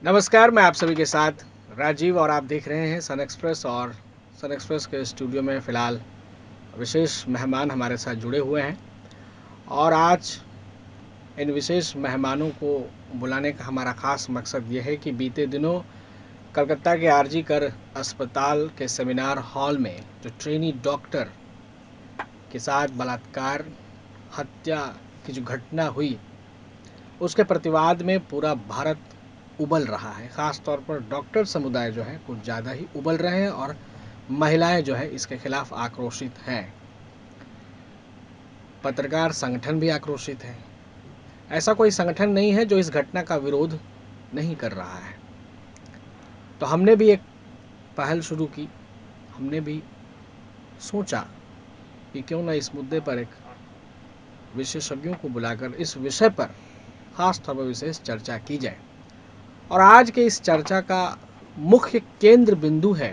नमस्कार, मैं आप सभी के साथ राजीव और आप देख रहे हैं सन एक्सप्रेस। और सन एक्सप्रेस के स्टूडियो में फ़िलहाल विशेष मेहमान हमारे साथ जुड़े हुए हैं। और आज इन विशेष मेहमानों को बुलाने का हमारा ख़ास मकसद ये है कि बीते दिनों कलकत्ता के आरजी कर अस्पताल के सेमिनार हॉल में जो ट्रेनी डॉक्टर के साथ बलात्कार हत्या की जो घटना हुई, उसके प्रतिवाद में पूरा भारत उबल रहा है। ख़ास तौर पर डॉक्टर समुदाय जो है कुछ ज़्यादा ही उबल रहे हैं और महिलाएं जो है इसके खिलाफ आक्रोशित हैं। पत्रकार संगठन भी आक्रोशित है। ऐसा कोई संगठन नहीं है जो इस घटना का विरोध नहीं कर रहा है। तो हमने भी एक पहल शुरू की। हमने भी सोचा कि क्यों ना इस मुद्दे पर एक विशेषज्ञों को बुलाकर इस विषय पर खास तौर पर विशेष चर्चा की जाए। और आज के इस चर्चा का मुख्य केंद्र बिंदु है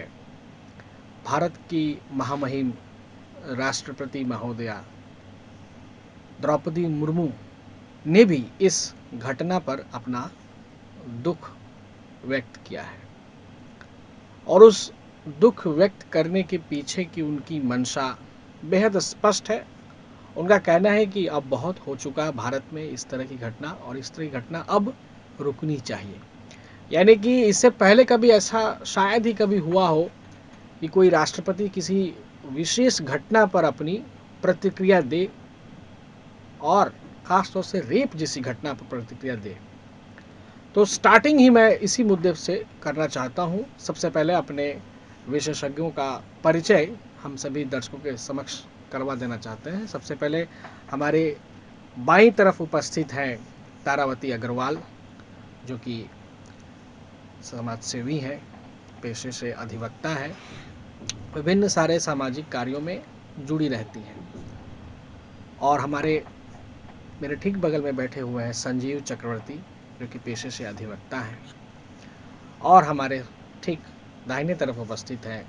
भारत की महामहिम राष्ट्रपति महोदया द्रौपदी मुर्मू ने भी इस घटना पर अपना दुख व्यक्त किया है। और उस दुख व्यक्त करने के पीछे की उनकी मंशा बेहद स्पष्ट है। उनका कहना है कि अब बहुत हो चुका भारत में इस तरह की घटना, और इस तरह की घटना अब रुकनी चाहिए। यानी कि इससे पहले कभी ऐसा शायद ही कभी हुआ हो कि कोई राष्ट्रपति किसी विशेष घटना पर अपनी प्रतिक्रिया दे, और ख़ासतौर से रेप जैसी घटना पर प्रतिक्रिया दे। तो स्टार्टिंग ही मैं इसी मुद्दे से करना चाहता हूँ। सबसे पहले अपने विशेषज्ञों का परिचय हम सभी दर्शकों के समक्ष करवा देना चाहते हैं। सबसे पहले हमारे बाईं तरफ उपस्थित हैं तारावती अग्रवाल, जो कि समाज सेवी हैं, पेशे से अधिवक्ता हैं, विभिन्न सारे सामाजिक कार्यों में जुड़ी रहती हैं। और मेरे ठीक बगल में बैठे हुए हैं संजीव चक्रवर्ती, जो कि पेशे से अधिवक्ता हैं। और हमारे ठीक दाहिने तरफ उपस्थित हैं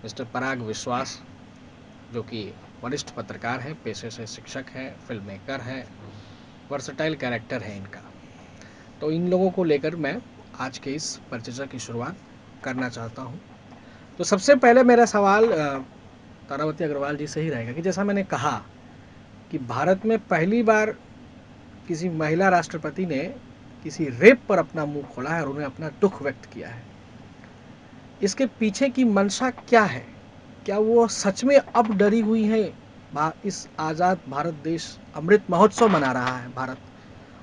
मिस्टर पराग विश्वास, जो कि वरिष्ठ पत्रकार हैं, पेशे से शिक्षक हैं, फिल्म मेकर हैं, वर्सटाइल कैरेक्टर है इनका। तो इन लोगों को लेकर मैं आज के इस परिचर्चा की शुरुआत करना चाहता हूँ। तो सबसे पहले मेरा सवाल तारावती अग्रवाल जी से ही रहेगा कि जैसा मैंने कहा कि भारत में पहली बार किसी महिला राष्ट्रपति ने किसी रेप पर अपना मुंह खोला है और उन्हें अपना दुख व्यक्त किया है। इसके पीछे की मंशा क्या है? क्या वो सच में अब डरी हुई है? इस आज़ाद भारत देश अमृत महोत्सव मना रहा है भारत,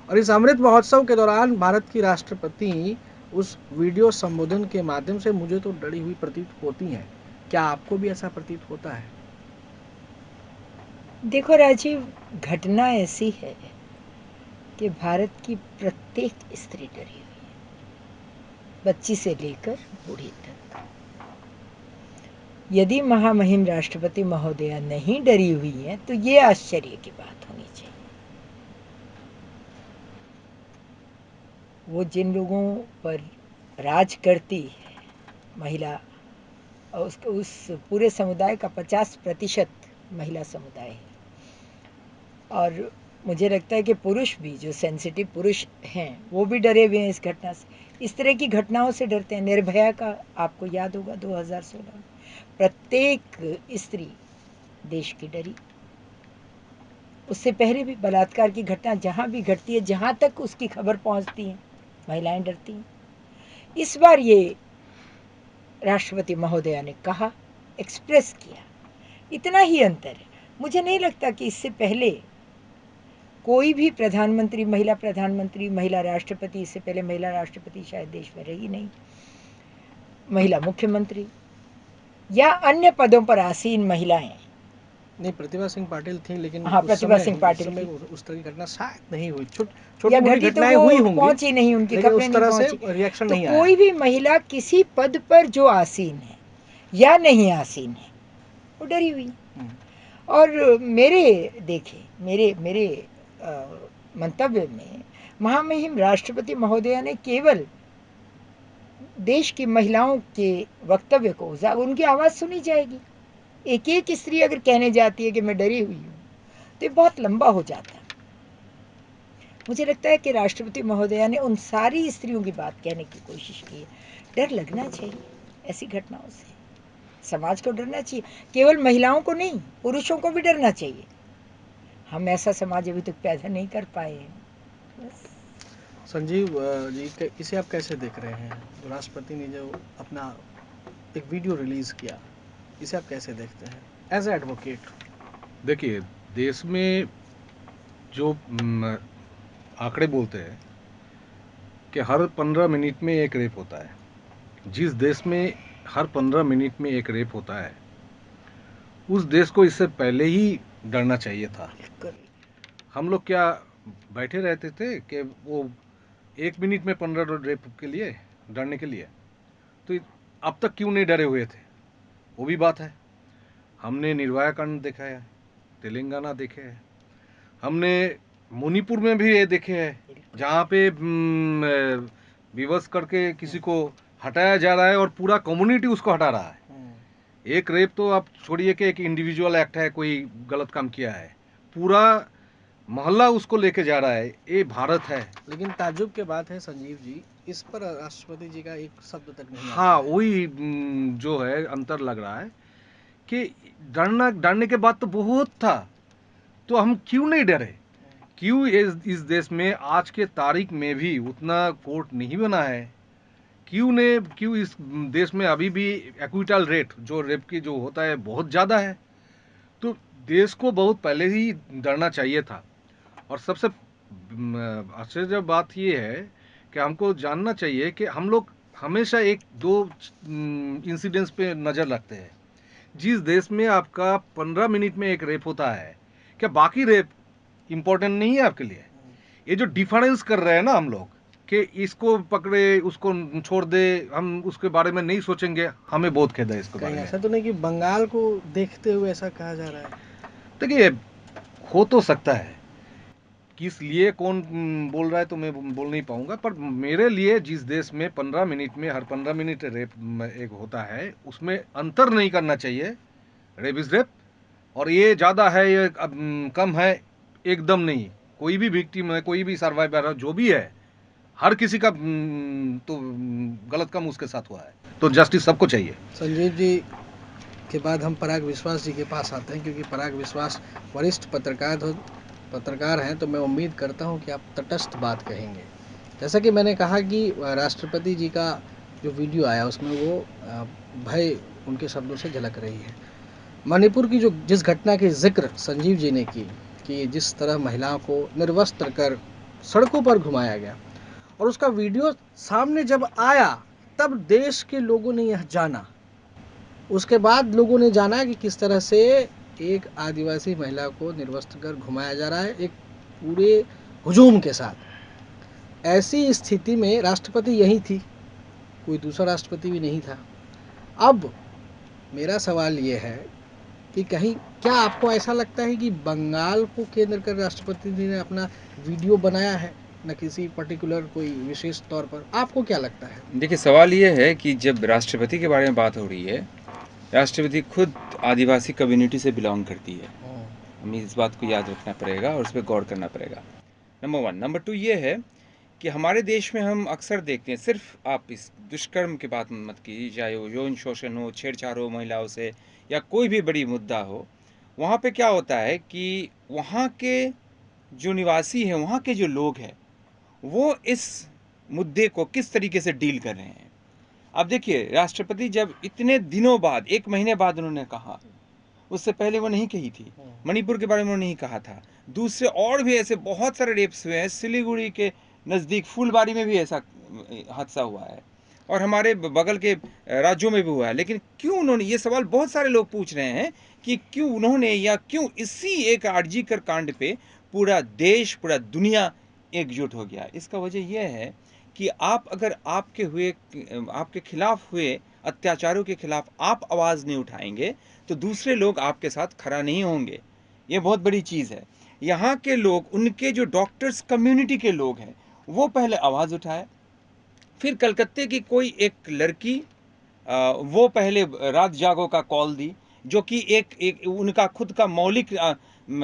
और इस अमृत महोत्सव के दौरान भारत की राष्ट्रपति उस वीडियो संबोधन के माध्यम से मुझे तो डरी हुई प्रतीत होती हैं। क्या आपको भी ऐसा प्रतीत होता है? देखो राजीव, घटना ऐसी है कि भारत की प्रत्येक स्त्री डरी हुई है, बच्ची से लेकर बूढ़ी तक। यदि महामहिम राष्ट्रपति महोदया नहीं डरी हुई है तो ये आश्चर्य की बात होनी चाहिए। वो जिन लोगों पर राज करती है, महिला, और उस पूरे समुदाय का 50% महिला समुदाय है। और मुझे लगता है कि पुरुष भी, जो सेंसिटिव पुरुष हैं, वो भी डरे हुए हैं इस घटना से। इस तरह की घटनाओं से डरते हैं। निर्भया का आपको याद होगा, 2016 में प्रत्येक स्त्री देश की डरी। उससे पहले भी बलात्कार की घटना जहाँ भी घटती है, जहाँ तक उसकी खबर पहुँचती है, महिलाएं डरती हैं। इस बार ये राष्ट्रपति महोदया ने कहा, एक्सप्रेस किया, इतना ही अंतर है। मुझे नहीं लगता कि इससे पहले कोई भी प्रधानमंत्री, महिला राष्ट्रपति, इससे पहले महिला राष्ट्रपति शायद देश में रही नहीं, महिला मुख्यमंत्री या अन्य पदों पर आसीन महिलाएं। नहीं, प्रतिभा सिंह पाटिल थी, लेकिन हाँ, उस प्रतिभा समय सिंह पाटिल समय थी, उस तरह की घटना शायद नहीं हुई। या छोटी मोटी घटी तो घटनाएं वो हुई होंगी, पहुंची नहीं, उनकी लेकिन खबरें उस नहीं तरह से पहुंची। रिएक्शन तो नहीं आया कोई है। भी महिला किसी पद पर जो आसीन है या नहीं आसीन है, वो डरी हुई। और मेरे मेरे मंतव्य में महामहिम राष्ट्रपति महोदया ने केवल देश की महिलाओं के वक्तव्य को, उनकी आवाज़ सुनी जाएगी। एक एक स्त्री अगर कहने जाती है कि मैं डरी हुई हूँ, तो ये बहुत लंबा हो जाता है। मुझे लगता है कि राष्ट्रपति महोदया ने उन सारी स्त्रियों की बात कहने की कोशिश की है। डर लगना चाहिए ऐसी घटनाओं से, समाज को डरना चाहिए, केवल महिलाओं को नहीं, पुरुषों को भी डरना चाहिए। हम ऐसा समाज अभी तक पैदा नहीं कर पाए हैं। बस। संजीव जी, इसे आप कैसे देख रहे हैं? जो राष्ट्रपति ने जो अपना एक वीडियो रिलीज किया, इसे आप कैसे देखते हैं एज ए एडवोकेट? देखिए, देश में जो आंकड़े बोलते हैं कि हर 15 मिनट में एक रेप होता है। जिस देश में हर 15 मिनट में एक रेप होता है, उस देश को इससे पहले ही डरना चाहिए था। हम लोग क्या बैठे रहते थे कि वो 1 मिनट में 15 रेप के लिए डरने के लिए? तो अब तक क्यों नहीं डरे हुए थे? वो भी बात है। हमने निर्भया कांड देखा है, तेलंगाना देखे है, हमने मणिपुर में भी ये देखे हैं, जहाँ पे विवश करके किसी को हटाया जा रहा है और पूरा कम्युनिटी उसको हटा रहा है। एक रेप तो आप छोड़िए कि एक इंडिविजुअल एक्ट है, कोई गलत काम किया है, पूरा मोहल्ला उसको लेके जा रहा है। ये भारत है। लेकिन ताज्जुब की बात है संजीव जी, इस पर राष्ट्रपति जी का एक शब्द तक नहीं आता हाँ, है। वही जो है अंतर लग रहा है कि डरने के बाद तो बहुत था, तो हम क्यों नहीं डरे? क्यों इस देश में आज के तारीख में भी उतना कोर्ट नहीं बना है? क्यों इस देश में अभी भी एक्विटल रेट जो रेप की जो होता है बहुत ज़्यादा है? तो देश को बहुत पहले ही डरना चाहिए था। और सबसे आश्चर्य बात ये है कि हमको जानना चाहिए कि हम लोग हमेशा एक दो इंसिडेंट्स पे नज़र रखते हैं। जिस देश में आपका 15 मिनट में एक रेप होता है, क्या बाकी रेप इम्पोर्टेंट नहीं है आपके लिए? ये जो डिफरेंस कर रहे हैं ना हम लोग कि इसको पकड़े उसको छोड़ दे, हम उसके बारे में नहीं सोचेंगे, हमें बहुत खेद है इसके बारे कहीं में। ऐसा तो नहीं कि बंगाल को देखते हुए ऐसा कहा जा रहा है? देखिए, हो तो सकता है, किस लिए कौन बोल रहा है तो मैं बोल नहीं पाऊंगा, पर मेरे लिए जिस देश में 15 मिनट में हर 15 मिनट रेप एक होता है, उसमें अंतर नहीं करना चाहिए। रेप इज रेप, और ये ज़्यादा है, ये कम है, एकदम नहीं। कोई भी विक्टिम है, कोई भी सर्वाइवर है, जो भी है, हर किसी का तो गलत काम उसके साथ हुआ है, तो जस्टिस सबको चाहिए। संजीव जी के बाद हम पराग विश्वास जी के पास आते हैं, क्योंकि पराग विश्वास वरिष्ठ पत्रकार हैं, तो मैं उम्मीद करता हूं कि आप तटस्थ बात कहेंगे। जैसा कि मैंने कहा कि राष्ट्रपति जी का जो वीडियो आया उसमें वो भय उनके शब्दों से झलक रही है। मणिपुर की जिस घटना के जिक्र संजीव जी ने की कि जिस तरह महिलाओं को निर्वस्त्र कर सड़कों पर घुमाया गया, और उसका वीडियो सामने जब आया तब देश के लोगों ने यह जाना, उसके बाद लोगों ने जाना कि किस तरह से एक आदिवासी महिला को निर्वस्त्र कर घुमाया जा रहा है, एक पूरे हुजूम के साथ। ऐसी स्थिति में राष्ट्रपति यही थी, कोई दूसरा राष्ट्रपति भी नहीं था। अब मेरा सवाल ये है कि कहीं क्या आपको ऐसा लगता है कि बंगाल को केंद्र कर राष्ट्रपति जी ने अपना वीडियो बनाया है, न किसी पर्टिकुलर कोई विशेष तौर पर? आपको क्या लगता है? देखिए, सवाल ये है कि जब राष्ट्रपति के बारे में बात हो रही है, राष्ट्रपति खुद आदिवासी कम्युनिटी से बिलोंग करती है। हमें इस बात को याद रखना पड़ेगा और उस पर गौर करना पड़ेगा, नंबर 1। नंबर 2 ये है कि हमारे देश में हम अक्सर देखते हैं, सिर्फ आप इस दुष्कर्म की बात मत कीजिए, चाहे वो यौन शोषण हो, छेड़छाड़ हो महिलाओं से, या कोई भी बड़ी मुद्दा हो, वहाँ पे क्या होता है कि वहाँ के जो निवासी हैं, वहाँ के जो लोग हैं, वो इस मुद्दे को किस तरीके से डील कर रहे हैं। अब देखिए, राष्ट्रपति जब इतने दिनों बाद, 1 महीने बाद उन्होंने कहा, उससे पहले वो नहीं कही थी। मणिपुर के बारे में उन्होंने नहीं कहा था। दूसरे और भी ऐसे बहुत सारे रेप्स हुए हैं। सिलीगुड़ी के नज़दीक फूलबारी में भी ऐसा हादसा हुआ है, और हमारे बगल के राज्यों में भी हुआ है। लेकिन क्यों उन्होंने, ये सवाल बहुत सारे लोग पूछ रहे हैं कि क्यों उन्होंने, या क्यों इसी एक आरजी कर कांड पे पूरा देश, पूरा दुनिया एकजुट हो गया। इसका वजह यह है कि आप अगर आपके खिलाफ हुए अत्याचारों के खिलाफ आप आवाज़ नहीं उठाएंगे, तो दूसरे लोग आपके साथ खड़ा नहीं होंगे। ये बहुत बड़ी चीज़ है। यहाँ के लोग, उनके जो डॉक्टर्स कम्युनिटी के लोग हैं, वो पहले आवाज़ उठाए। फिर कलकत्ते की कोई एक लड़की, वो पहले रात जागो का कॉल दी, जो कि एक उनका खुद का मौलिक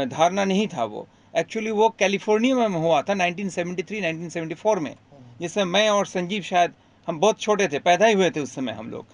धारणा नहीं था। वो एक्चुअली वो कैलिफोर्निया में हुआ था 1973-1974 में, जिसमें मैं और संजीव शायद हम बहुत छोटे थे, पैदा ही हुए थे उस समय हम लोग।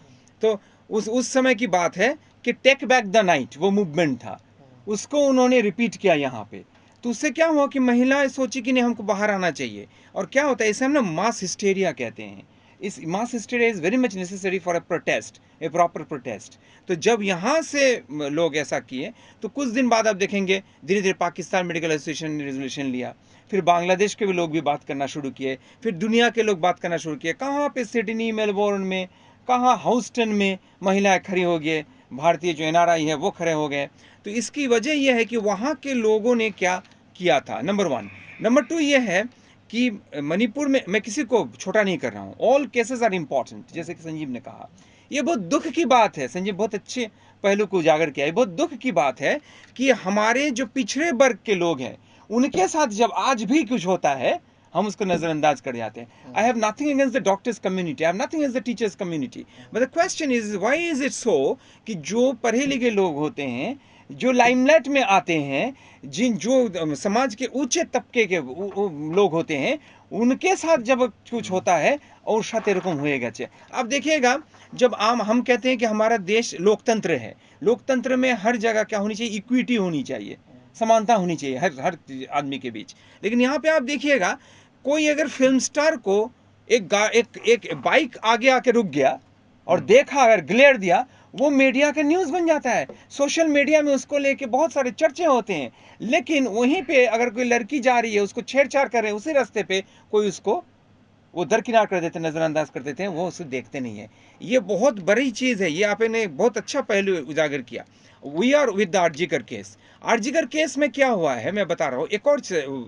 तो उस समय की बात है कि टेक बैक द नाइट वो मूवमेंट था, उसको उन्होंने रिपीट किया यहाँ पे। तो उससे क्या हुआ कि महिलाएं सोची कि नहीं हमको बाहर आना चाहिए, और क्या होता है इसे हम ना मास हिस्टेरिया कहते हैं। इस mass hysteria is very much necessary for a protest, a proper protest. तो जब यहाँ से लोग ऐसा किए तो कुछ दिन बाद आप देखेंगे धीरे धीरे पाकिस्तान मेडिकल एसोसिएशन ने रेजोल्यूशन लिया, फिर बांग्लादेश के भी लोग भी बात करना शुरू किए, फिर दुनिया के लोग बात करना शुरू किए। कहाँ पे सिडनी, मेलबोर्न में, कहाँ ह्यूस्टन में महिलाएं खड़ी हो गए, भारतीय जो एनआरआई है वो खड़े हो गए। तो इसकी वजह यह है कि वहाँ के लोगों ने क्या किया था, नंबर 1। नंबर 2 ये है कि मणिपुर में, मैं किसी को छोटा नहीं कर रहा हूँ, ऑल केसेस आर इम्पॉर्टेंट, जैसे कि संजीव ने कहा। ये बहुत दुख की बात है, संजीव बहुत अच्छे पहलू को उजागर किया है। बहुत दुख की बात है कि हमारे जो पिछड़े वर्ग के लोग हैं उनके साथ जब आज भी कुछ होता है हम उसको नजरअंदाज कर जाते हैं। I have nothing against the doctors community, I have nothing against the teachers community, but the question is why is it so कि जो पढ़े लिखे लोग होते हैं, जो लाइमलाइट में आते हैं, जो समाज के ऊंचे तबके के लोग होते हैं, उनके साथ जब कुछ होता है और शाते रकम होएगा। अब देखिएगा, जब हम कहते हैं कि हमारा देश लोकतंत्र है, लोकतंत्र में हर जगह क्या होनी चाहिए, इक्विटी होनी चाहिए, समानता होनी चाहिए हर आदमी के बीच। लेकिन यहाँ पे आप देखिएगा, कोई अगर फिल्म स्टार को एक बाइक आगे आके रुक गया और देखा, अगर ग्लेयर दिया, वो मीडिया का न्यूज बन जाता है, सोशल मीडिया में उसको लेके बहुत सारे चर्चे होते हैं। लेकिन वहीं पे अगर कोई लड़की जा रही है, उसको छेड़छाड़ कर रहे हैं, उसी रास्ते पे कोई उसको वो दरकिनार कर देते हैं, नजरअंदाज कर देते हैं, वो उसे देखते नहीं है। ये बहुत बड़ी चीज है, ये आपने बहुत अच्छा पहलू उजागर किया। We are with the RG Kar case. RG Kar case में क्या हुआ है मैं बता रहा हूँ, एक और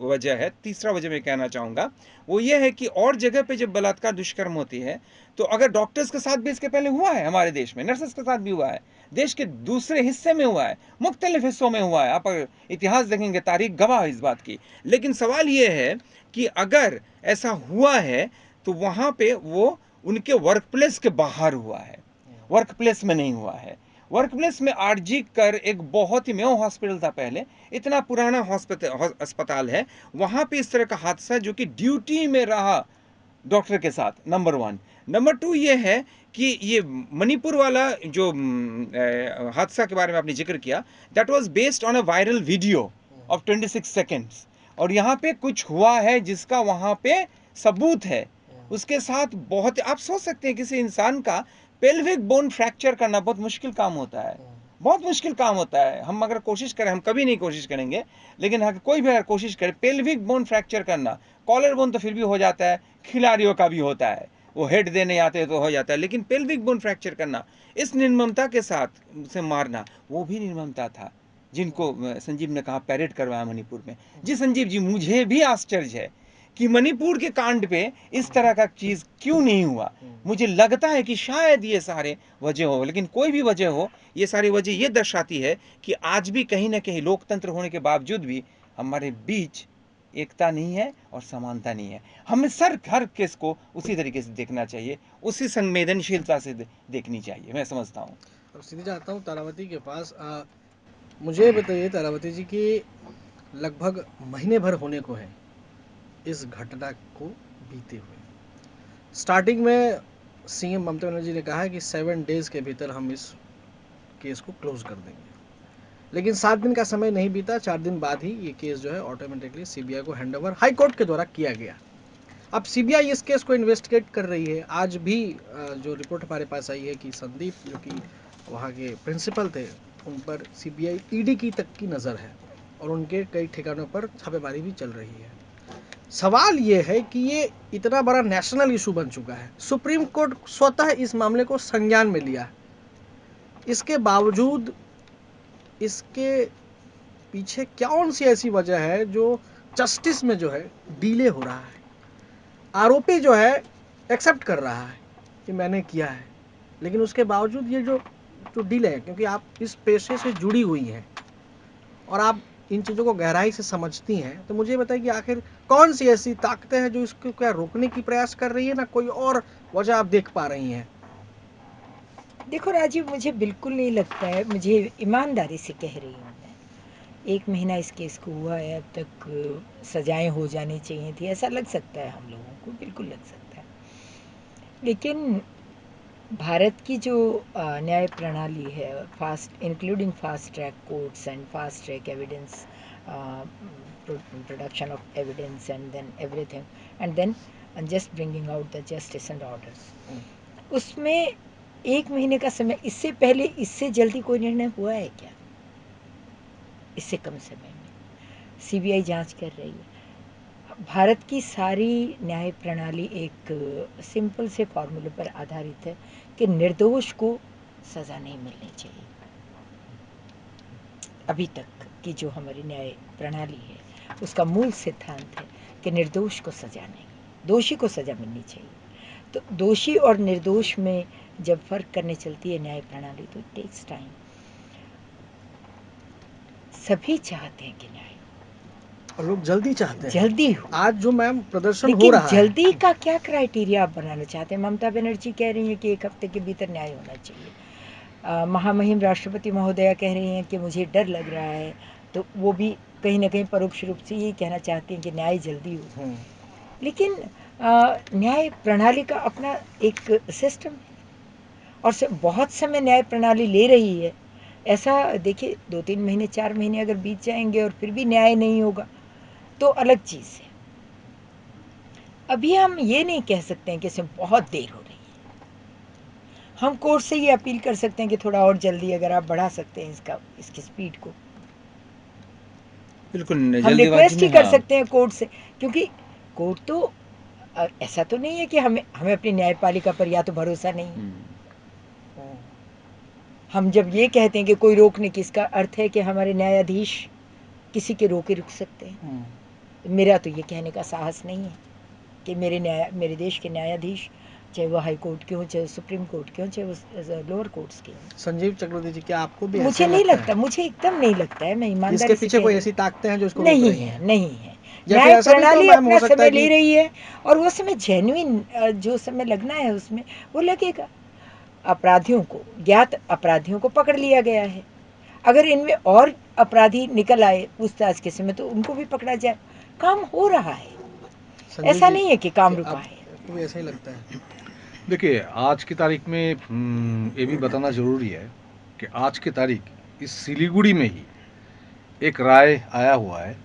वजह है, तीसरा वजह मैं कहना चाहूंगा, वो ये है कि और जगह पे जब बलात्कार दुष्कर्म होती है तो अगर डॉक्टर्स के साथ भी इसके पहले हुआ है, हमारे देश में नर्सेस के साथ भी हुआ है, देश के दूसरे हिस्से में हुआ है, मुख्तलिफ हिस्सों में हुआ है, आप अगर इतिहास देखेंगे, तारीख गवाह है इस बात की। लेकिन सवाल ये है कि अगर ऐसा हुआ है तो वहां पे वो उनके वर्क प्लेस के बाहर हुआ है, वर्क प्लेस में नहीं हुआ है। वर्क प्लेस में आरजी कर एक बहुत ही मेयो हॉस्पिटल था पहले, इतना पुराना अस्पताल है, वहां पे इस तरह का हादसा जो कि ड्यूटी में रहा डॉक्टर के साथ, नंबर 1। नंबर 2 ये है कि ये मणिपुर वाला जो हादसा के बारे में आपने जिक्र किया, that was based on a viral video of 26 seconds, और यहाँ पे कुछ हुआ है जिसका वहाँ पे सबूत है। उसके साथ बहुत, आप सोच सकते हैं किसी इंसान का पेल्विक बोन फ्रैक्चर करना बहुत मुश्किल काम होता है, बहुत मुश्किल काम होता है। हम अगर कोशिश करें, हम कभी नहीं कोशिश करेंगे, लेकिन अगर कोई भी अगर कोशिश करे पेल्विक बोन फ्रैक्चर करना, कॉलर बोन तो फिर भी हो जाता है, खिलाड़ियों का भी होता है, वो हेड देने आते हैं तो हो जाता है, लेकिन पेल्विक बोन फ्रैक्चर करना, इस निर्ममता के साथ उसे मारना, वो भी निर्ममता था जिनको संजीव ने कहा पैरेड करवाया मणिपुर में। जी संजीव जी, मुझे भी आश्चर्य है कि मणिपुर के कांड पे इस तरह का चीज क्यों नहीं हुआ। मुझे लगता है कि शायद ये सारे वजह हो, लेकिन कोई भी वजह हो, ये सारी वजह ये दर्शाती है कि आज भी कहीं ना कहीं लोकतंत्र होने के बावजूद भी हमारे बीच एकता नहीं है और समानता नहीं है। हमें हर केस को उसी तरीके से देखना चाहिए, उसी संवेदनशीलता से देखनी चाहिए, मैं समझता हूँ। अब सीधे जाता हूँ तारावती के पास। मुझे बताइए तारावती जी कि लगभग महीने भर होने को है इस घटना को बीते हुए। स्टार्टिंग में सीएम ममता बनर्जी ने कहा कि 7 डेज के भीतर हम इस केस को क्लोज कर देंगे, लेकिन 7 दिन का समय नहीं बीता। 4 दिन बाद ही ये केस जो है ऑटोमेटिकली सीबीआई को हैंडओवर हाई कोर्ट के द्वारा किया गया। अब सीबीआई इस केस को इन्वेस्टिगेट कर रही है। आज भी जो रिपोर्ट हमारे पास आई है कि संदीप जो कि वहाँ के प्रिंसिपल थे, उन पर सीबीआई ईडी की तक की नज़र है और उनके कई ठिकानों पर छापेमारी भी चल रही है। सवाल ये है कि ये इतना बड़ा नेशनल इशू बन चुका है, सुप्रीम कोर्ट स्वतः इस मामले को संज्ञान में लिया, इसके बावजूद इसके पीछे कौन सी ऐसी वजह है जो जस्टिस में जो है डिले हो रहा है। आरोपी जो है एक्सेप्ट कर रहा है कि मैंने किया है, लेकिन उसके बावजूद ये जो डिले है, क्योंकि आप इस पेशे से जुड़ी हुई हैं और आप इन चीज़ों को गहराई से समझती हैं, तो मुझे बताइए कि आखिर कौन सी ऐसी ताकतें हैं जो इसको क्या रोकने की प्रयास कर रही है, ना कोई और वजह आप देख पा रही हैं? देखो राजीव, मुझे बिल्कुल नहीं लगता है, मुझे ईमानदारी से कह रही हूँ मैं, 1 महीना इस केस को हुआ है, अब तक सजाएं हो जानी चाहिए थी, ऐसा लग सकता है हम लोगों को, बिल्कुल लग सकता है। लेकिन भारत की जो न्याय प्रणाली है, fast including fast track courts and fast track evidence, production of evidence and then everything and then and just bringing out the justice and orders, उसमें 1 महीने का समय, इससे पहले इससे जल्दी कोई निर्णय हुआ है क्या? इससे कम समय में सीबीआई जांच कर रही है। भारत की सारी न्याय प्रणाली एक सिंपल से फॉर्मूले पर आधारित है कि निर्दोष को सज़ा नहीं मिलनी चाहिए। अभी तक की जो हमारी न्याय प्रणाली है उसका मूल सिद्धांत है कि निर्दोष को सज़ा नहीं, दोषी को सज़ा मिलनी चाहिए। तो दोषी और निर्दोष में जब फर्क करने चलती है न्याय प्रणाली तो इट टेक्स टाइम। सभी चाहते हैं कि न्याय, और लोग जल्दी चाहते हैं, जल्दी हो। आज जो मैम प्रदर्शन हो लेकिन रहा है, जल्दी का क्या क्राइटेरिया आप बनाना चाहते हैं? ममता बनर्जी कह रही हैं कि 1 हफ्ते के भीतर न्याय होना चाहिए। महामहिम राष्ट्रपति महोदया कह रही हैं कि मुझे डर लग रहा है, तो वो भी कहीं ना कहीं परोक्ष रूप से यही कहना चाहती हैं कि न्याय जल्दी हो। लेकिन न्याय प्रणाली का अपना एक सिस्टम है और बहुत समय न्याय प्रणाली ले रही है। ऐसा देखिए 2-3 महीने 4 महीने अगर बीत जाएंगे और फिर भी न्याय नहीं होगा तो अलग चीज़ है। अभी हम ये नहीं कह सकते हैं कि इसमें बहुत देर हो रही है। हम कोर्ट से ये अपील कर सकते हैं कि थोड़ा और जल्दी अगर आप बढ़ा सकते हैं इसकी स्पीड को, बिल्कुल हम जल्दीबाजी रिक्वेस्ट ही में। कर हाँ, सकते हैं कोर्ट से, क्योंकि कोर्ट तो ऐसा तो नहीं है कि हमें अपनी न्यायपालिका पर या तो भरोसा नहीं है। हम जब ये कहते हैं कि कोई रोक नहीं, किसका अर्थ है कि हमारे न्यायाधीश किसी के रोके रुक सकते हैं? मेरा तो ये कहने का साहस नहीं है कि मेरे देश के न्यायाधीश, चाहे वो हाई कोर्ट के हों, चाहे सुप्रीम कोर्ट के हों, चाहे वो लोअर कोर्ट्स के हों। संजीव चक्रवर्ती जी, क्या आपको भी मुझे ऐसा नहीं लगता लगता, है मुझे एकदम नहीं लगता है। मैं कि ईमानदारी इसके से पीछे कह कोई रही ऐसी ताकतें हैं जो इसको हूँ, रोक नहीं रही हैं? है, नहीं है। या फिर न्याय ऐसा भी तो प्रणाली मैम हो अपना सकता समय है ले कि रही है और वो समय जेन्युइन जो समय लगना है उसमें वो लगेगा। अपराधियों को, ज्ञात अपराधियों को पकड़ लिया गया है। अगर इनमें और अपराधी निकल आए पूछताछ के समय तो उनको भी पकड़ा जाए। काम हो रहा है, संजीव ऐसा जी, नहीं है कि काम कि रुका है। आपको भी ऐसा ही लगता है? देखिए, आज की तारीख में ये भी बताना ज़रूरी है कि आज की तारीख इस सिलीगुड़ी में ही एक राय आया हुआ है।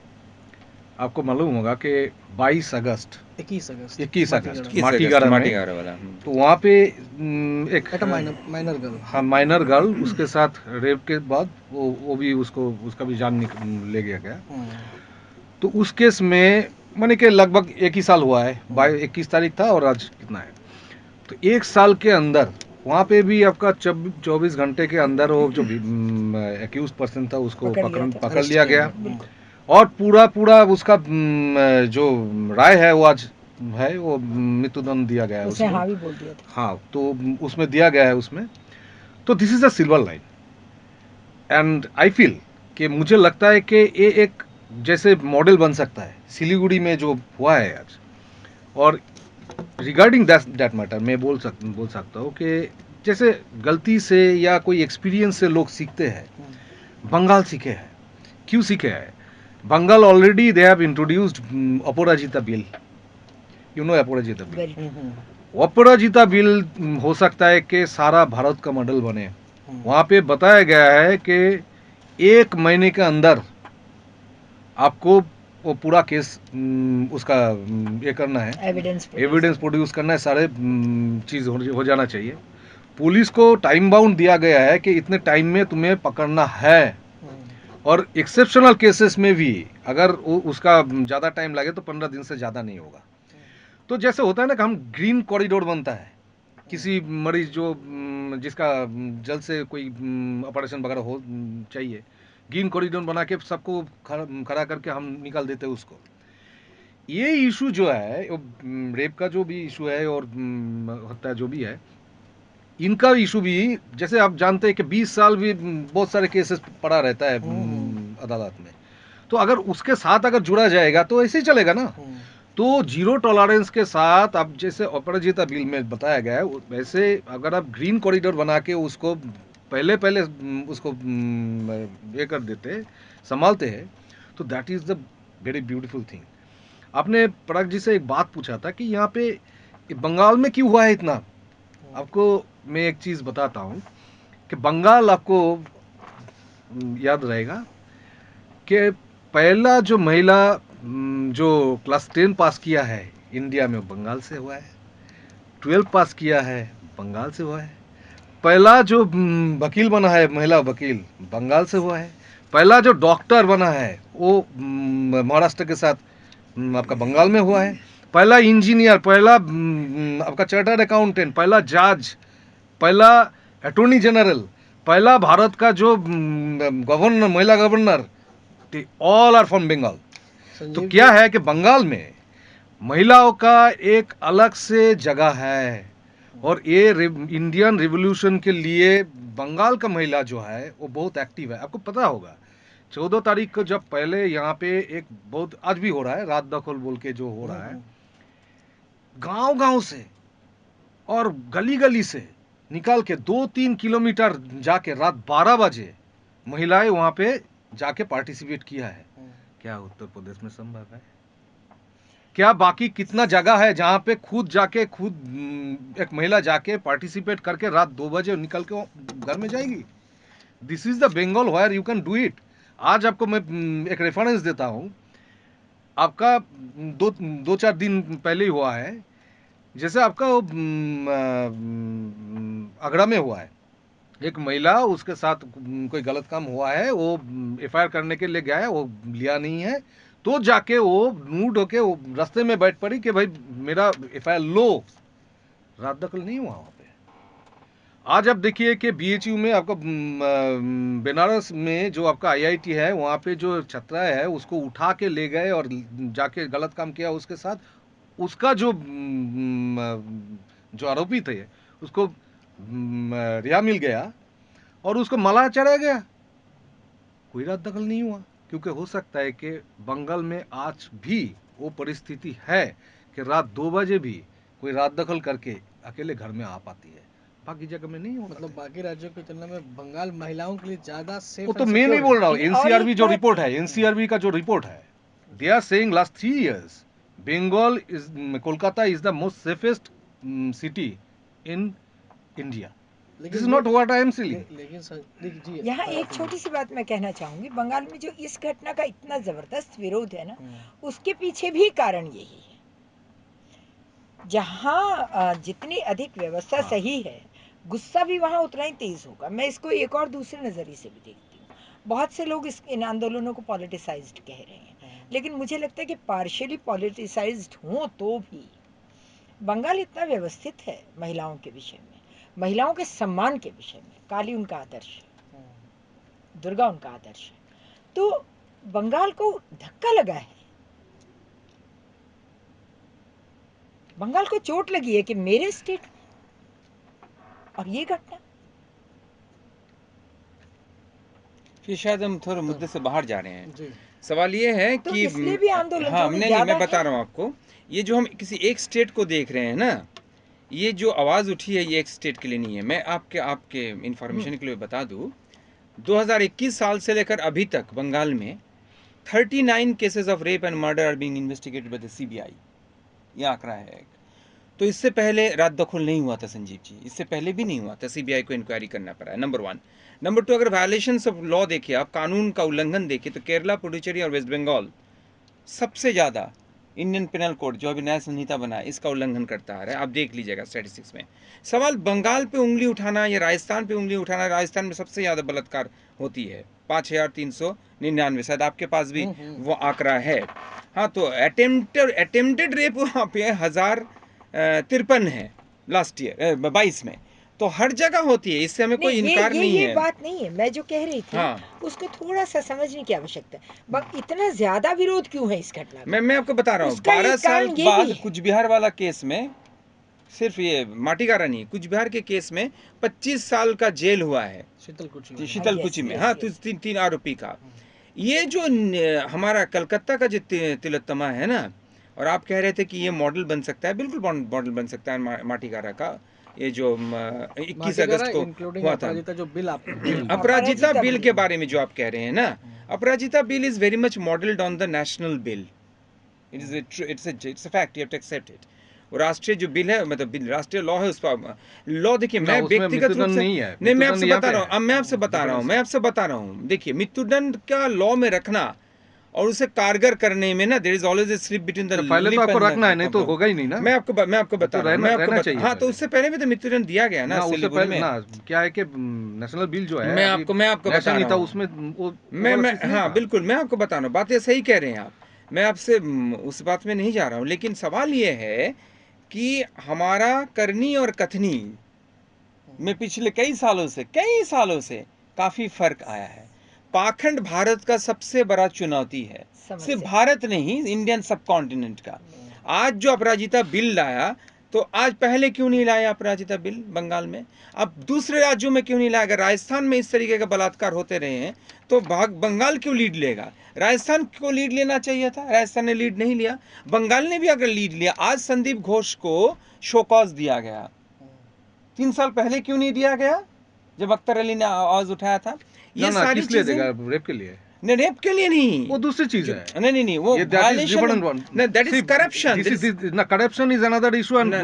आपको मालूम होगा कि 22 अगस्त 21 अगस्त 21 अगस्त माटीगढ़। माटीगढ़ में, माटीगारा वाला। तो वहाँ पे एक एट माइनर गर्ल। हाँ, माइनर गर्ल, उसके साथ रेप के बाद वो भी उसका भी जान ले गया गया। तो उस केस में माने कि लगभग 1 ही साल हुआ है। 21 तारीख था और आज कितना है, तो 1 साल के अंदर वहाँ पे भी आपका 24 घंटे के अंदर वो जो एक्यूज पर्सन था उसको पकड़ लिया था। पकड़ अरेस्ट लिया किया गया। गया। और पूरा उसका जो राय है वो आज है, वो मृत्युदंड दिया गया है उसने उसको। हाँ भी बोल दिया था। हाँ, तो उसमें दिया गया है उसमें। तो this is a silver line and I feel कि मुझे लगता है कि ये एक जैसे मॉडल बन सकता है सिलीगुड़ी में जो हुआ है आज। और रिगार्डिंग दैट मैटर मैं बोल सकता हूँ कि जैसे गलती से या कोई एक्सपीरियंस से लोग सीखते हैं। बंगाल सीखे हैं, क्यों सीखे हैं? Bengal already they have introduced Aparajita bill, you know Aparajita bill. Very Aparajita bill हो सकता है कि सारा भारत का मॉडल बने। वहाँ पे बताया गया है कि 1 महीने के अंदर आपको वो पूरा केस उसका ये करना है, एविडेंस एविडेंस प्रोड्यूस करना है, सारे चीज़ हो जाना चाहिए। पुलिस को टाइम बाउंड दिया गया है कि इतने टाइम में तुम्हें पकड़ना है। और एक्सेप्शनल केसेस में भी अगर उसका ज़्यादा टाइम लगे तो 15 दिन से ज़्यादा नहीं होगा। तो जैसे होता है ना कि हम ग्रीन कॉरिडोर बनता है, किसी मरीज जो जिसका जल्द से कोई ऑपरेशन वगैरह हो चाहिए, ग्रीन कॉरिडोर बना के सबको खड़ा करके हम निकाल देते हैं उसको। ये इशू जो है रेप का जो भी इशू है और हत्या जो भी है, इनका इशू भी जैसे आप जानते हैं कि 20 साल भी बहुत सारे केसेस पड़ा रहता है अदालत में। तो अगर उसके साथ अगर जुड़ा जाएगा तो ऐसे ही चलेगा ना। तो जीरो टॉलरेंस के साथ अब जैसे अपराजिता बिल में बताया गया है वैसे अगर आप ग्रीन कॉरिडोर बना के उसको पहले उसको ये कर देते संभालते हैं, तो that is the very beautiful thing. आपने पराग जी से एक बात पूछा था कि यहाँ पे बंगाल में क्यों हुआ है इतना। आपको मैं एक चीज बताता हूँ कि बंगाल, आपको याद रहेगा कि पहला जो महिला जो क्लास 10 पास किया है इंडिया में, बंगाल से हुआ है। 12 पास किया है, बंगाल से हुआ है। पहला जो वकील बना है, महिला वकील, बंगाल से हुआ है। पहला जो डॉक्टर बना है वो महाराष्ट्र के साथ आपका बंगाल में हुआ है। पहला इंजीनियर, पहला आपका चार्टर्ड अकाउंटेंट, पहला जज, पहला अटॉर्नी जनरल, पहला भारत का जो गवर्नर, महिला governor, all are from Bengal. तो क्या है कि बंगाल में महिलाओं का एक अलग से जगह है, और ये इंडियन रिवॉल्यूशन के लिए बंगाल का महिला जो है वो बहुत एक्टिव है। आपको पता होगा 14 तारीख को जब पहले यहाँ पे एक बहुत, आज भी हो रहा है, रात दखल बोल के जो हो रहा है, गांव गांव से और गली गली से निकाल के 2-3 किलोमीटर जाके रात 12 बजे महिलाएं वहां पे जाके पार्टिसिपेट किया है। क्या उत्तर प्रदेश में संभव है? क्या बाकी कितना जगह है जहां पे खुद जाके, खुद एक महिला जाके पार्टिसिपेट करके रात 2 बजे निकल के घर में जाएगी? This is the Bengal where you can do it. आज आपको मैं एक रेफरेंस देता हूं, आपका 2-4 दिन पहले ही हुआ है, जैसे आपका आगरा में हुआ है, एक महिला, उसके साथ कोई गलत काम हुआ है, वो एफआईआर करने के लिए गया है, वो लिया नहीं है, तो जाके वो मूड होके वो रास्ते में बैठ पड़ी कि भाई मेरा एफआईआर लो। रात दखल नहीं हुआ वहां पे। आज आप देखिए कि बीएचयू में आपका बनारस में जो आपका आईआईटी है, वहां पे जो छात्रा है उसको उठा के ले गए और जाके गलत काम किया उसके साथ, उसका जो आरोपी थे उसको रिहा मिल गया और उसको मला चढ़ाया गया। कोई रात दखल नहीं हुआ, क्योंकि हो सकता है कि बंगाल में आज भी वो परिस्थिति है कि रात 2 बजे भी कोई रात दखल करके अकेले घर में आ पाती है, बाकी जगह में नहीं होता। मतलब बाकी राज्यों की तुलना में बंगाल महिलाओं के लिए ज्यादा सेफ वो तो मैं नहीं बोल रहा हूँ, लेकिन और एनसीआरबी एक जो बात- रिपोर्ट है, एनसीआरबी का जो रिपोर्ट है, they are saying last 3 years Bengal is, Kolkata is the most safest city in India. This is not what I am saying. लेकिन जी यहाँ एक छोटी सी बात मैं कहना चाहूंगी, बंगाल में जो इस घटना का इतना जबरदस्त विरोध है ना, उसके पीछे भी कारण यही है। जहाँ जितनी अधिक व्यवस्था सही है, गुस्सा भी वहाँ उतना ही तेज होगा। मैं इसको एक और दूसरे नजरिए से भी देखती हूँ। बहुत से लोग इन आंदोलनों को पॉलिटिसाइज्ड कह रहे हैं, लेकिन मुझे लगता है कि पार्शियली पॉलिटिसाइज्ड हो तो भी बंगाल इतना व्यवस्थित है महिलाओं के विषय में, महिलाओं के सम्मान के विषय में। काली उनका आदर्श है, दुर्गा उनका आदर्श है। तो बंगाल को धक्का लगा है, बंगाल को चोट लगी है कि मेरे स्टेट में और ये घटना। फिर शायद हम थोड़े मुद्दे से बाहर जा रहे हैं। जी। सवाल ये है तो कि इसलिए भी आंदोलन हाँ, थोड़े नहीं ज्यादा मैं बता हैं। रहा हूँ आपको, ये जो हम किसी एक स्टेट को देख रहे हैं ना, ये जो आवाज़ उठी है ये एक स्टेट के लिए नहीं है। मैं आपके इंफॉर्मेशन के लिए बता दूँ, 2021 साल से लेकर अभी तक बंगाल में 39 cases of rape and murder are being investigated by the CBI. ये आंकड़ा है। तो इससे पहले रात दखल नहीं हुआ था संजीव जी, इससे पहले भी नहीं हुआ था, सीबीआई को इंक्वायरी करना पड़ा है, नंबर 1। नंबर 2, अगर वायलेशंस ऑफ लॉ देखिए आप, कानून का उल्लंघन देखिए, तो केरला, पुडुचेरी और वेस्ट बंगाल सबसे ज़्यादा इंडियन पिनल कोड जो अभी नया संहिता बना है इसका उल्लंघन करता आ रहा है। आप देख लीजिएगा स्टैटिस्टिक्स में। सवाल बंगाल पे उंगली उठाना या राजस्थान पे उंगली उठाना, राजस्थान में सबसे ज़्यादा बलात्कार होती है, 5399, शायद आपके पास भी वो आंकड़ा है। हाँ, तो अटेम्प्टेड रेप वहाँ पे 1053 है लास्ट ईयर 22 में। तो हर जगह होती है, इससे हमें कोई इनकार नहीं ये है। बात नहीं है, मैं जो कह रही थी हाँ। उसको थोड़ा सा समझने की आवश्यकता है। इतना ज्यादा विरोध क्यों है इस घटना का? मैं आपको बता रहा हूँ, उसका 12 एक साल कारण ये बाद भी है। कुछ बिहार वाला केस में, सिर्फ ये माटीगारा नहीं, कुछ बिहार के केस में 25 साल का जेल हुआ है शीतलकुची में। हाँ, तो तीन आरोपी का। ये जो हमारा कलकत्ता का जो तिलोत्तमा है ना, और आप कह रहे थे कि ये मॉडल बन सकता है, बिल्कुल मॉडल बन सकता है माटीगारा का। ये जो 21 अगस्त को हुआ था, जो बिल अपराजिता बिल के बारे में जो आप कह रहे हैं ना, Aparajita bill is very much modelled on the national bill. It's a fact, you have to accept it. वो राष्ट्रीय जो बिल है, मतलब राष्ट्रीय लॉ है, उस पर लॉ देखिए, मैं उसमें व्यक्तिगत रूप मृत्युदंड से नहीं है। नहीं, मैं आपसे मृत्युदंड बता यहाँ रहा पे हूँ, मैं आपसे बता रहा हूँ, देखिए मृत्युदंड का लॉ में रखना और उसे कारगर करने में ना, there is always a slip between the पहले तो आपको रखना है, नहीं तो होगा ही नहीं ना. मैं आपको बता रहा हूँ, मैं आपको बता, हाँ, तो उससे पहले भी तो मृत्युदंड दिया गया ना उससे सिलीगुड़ी पहले में. ना, क्या है कि नेशनल बिल जो है, मैं आपको बता नेशनल रहा हूँ, उसमें वो मैं हाँ बिल्कुल, मैं आपको बता रहा हूँ, बातें सही कह रहे हैं आप, मैं आपसे उस बात में नहीं जा रहा हूँ, लेकिन सवाल ये है कि हमारा करनी और कथनी में पिछले कई सालों से काफी फर्क आया है. पाखंड भारत का सबसे बड़ा चुनौती है, सिर्फ भारत नहीं, इंडियन सब कॉन्टिनेंट का. आज जो अपराजिता बिल लाया, तो आज पहले क्यों नहीं लाया अपराजिता बिल बंगाल में? अब दूसरे राज्यों में क्यों नहीं लाया? अगर राजस्थान में इस तरीके का बलात्कार होते रहे हैं तो बंगाल क्यों लीड लेगा? राजस्थान को लीड लेना चाहिए था, राजस्थान ने लीड नहीं लिया. बंगाल ने भी अगर लीड लिया, आज संदीप घोष को शोकॉज दिया गया, 3 साल पहले क्यों नहीं दिया गया जब अख्तर अली ने आवाज उठाया था? ये सारी किस लिए चीजें, देगा? रेप के लिए? नहीं, रेप के लिए नहीं, वो दूसरी चीज है. नहीं, वो violation, that is corruption. Corruption is another issue and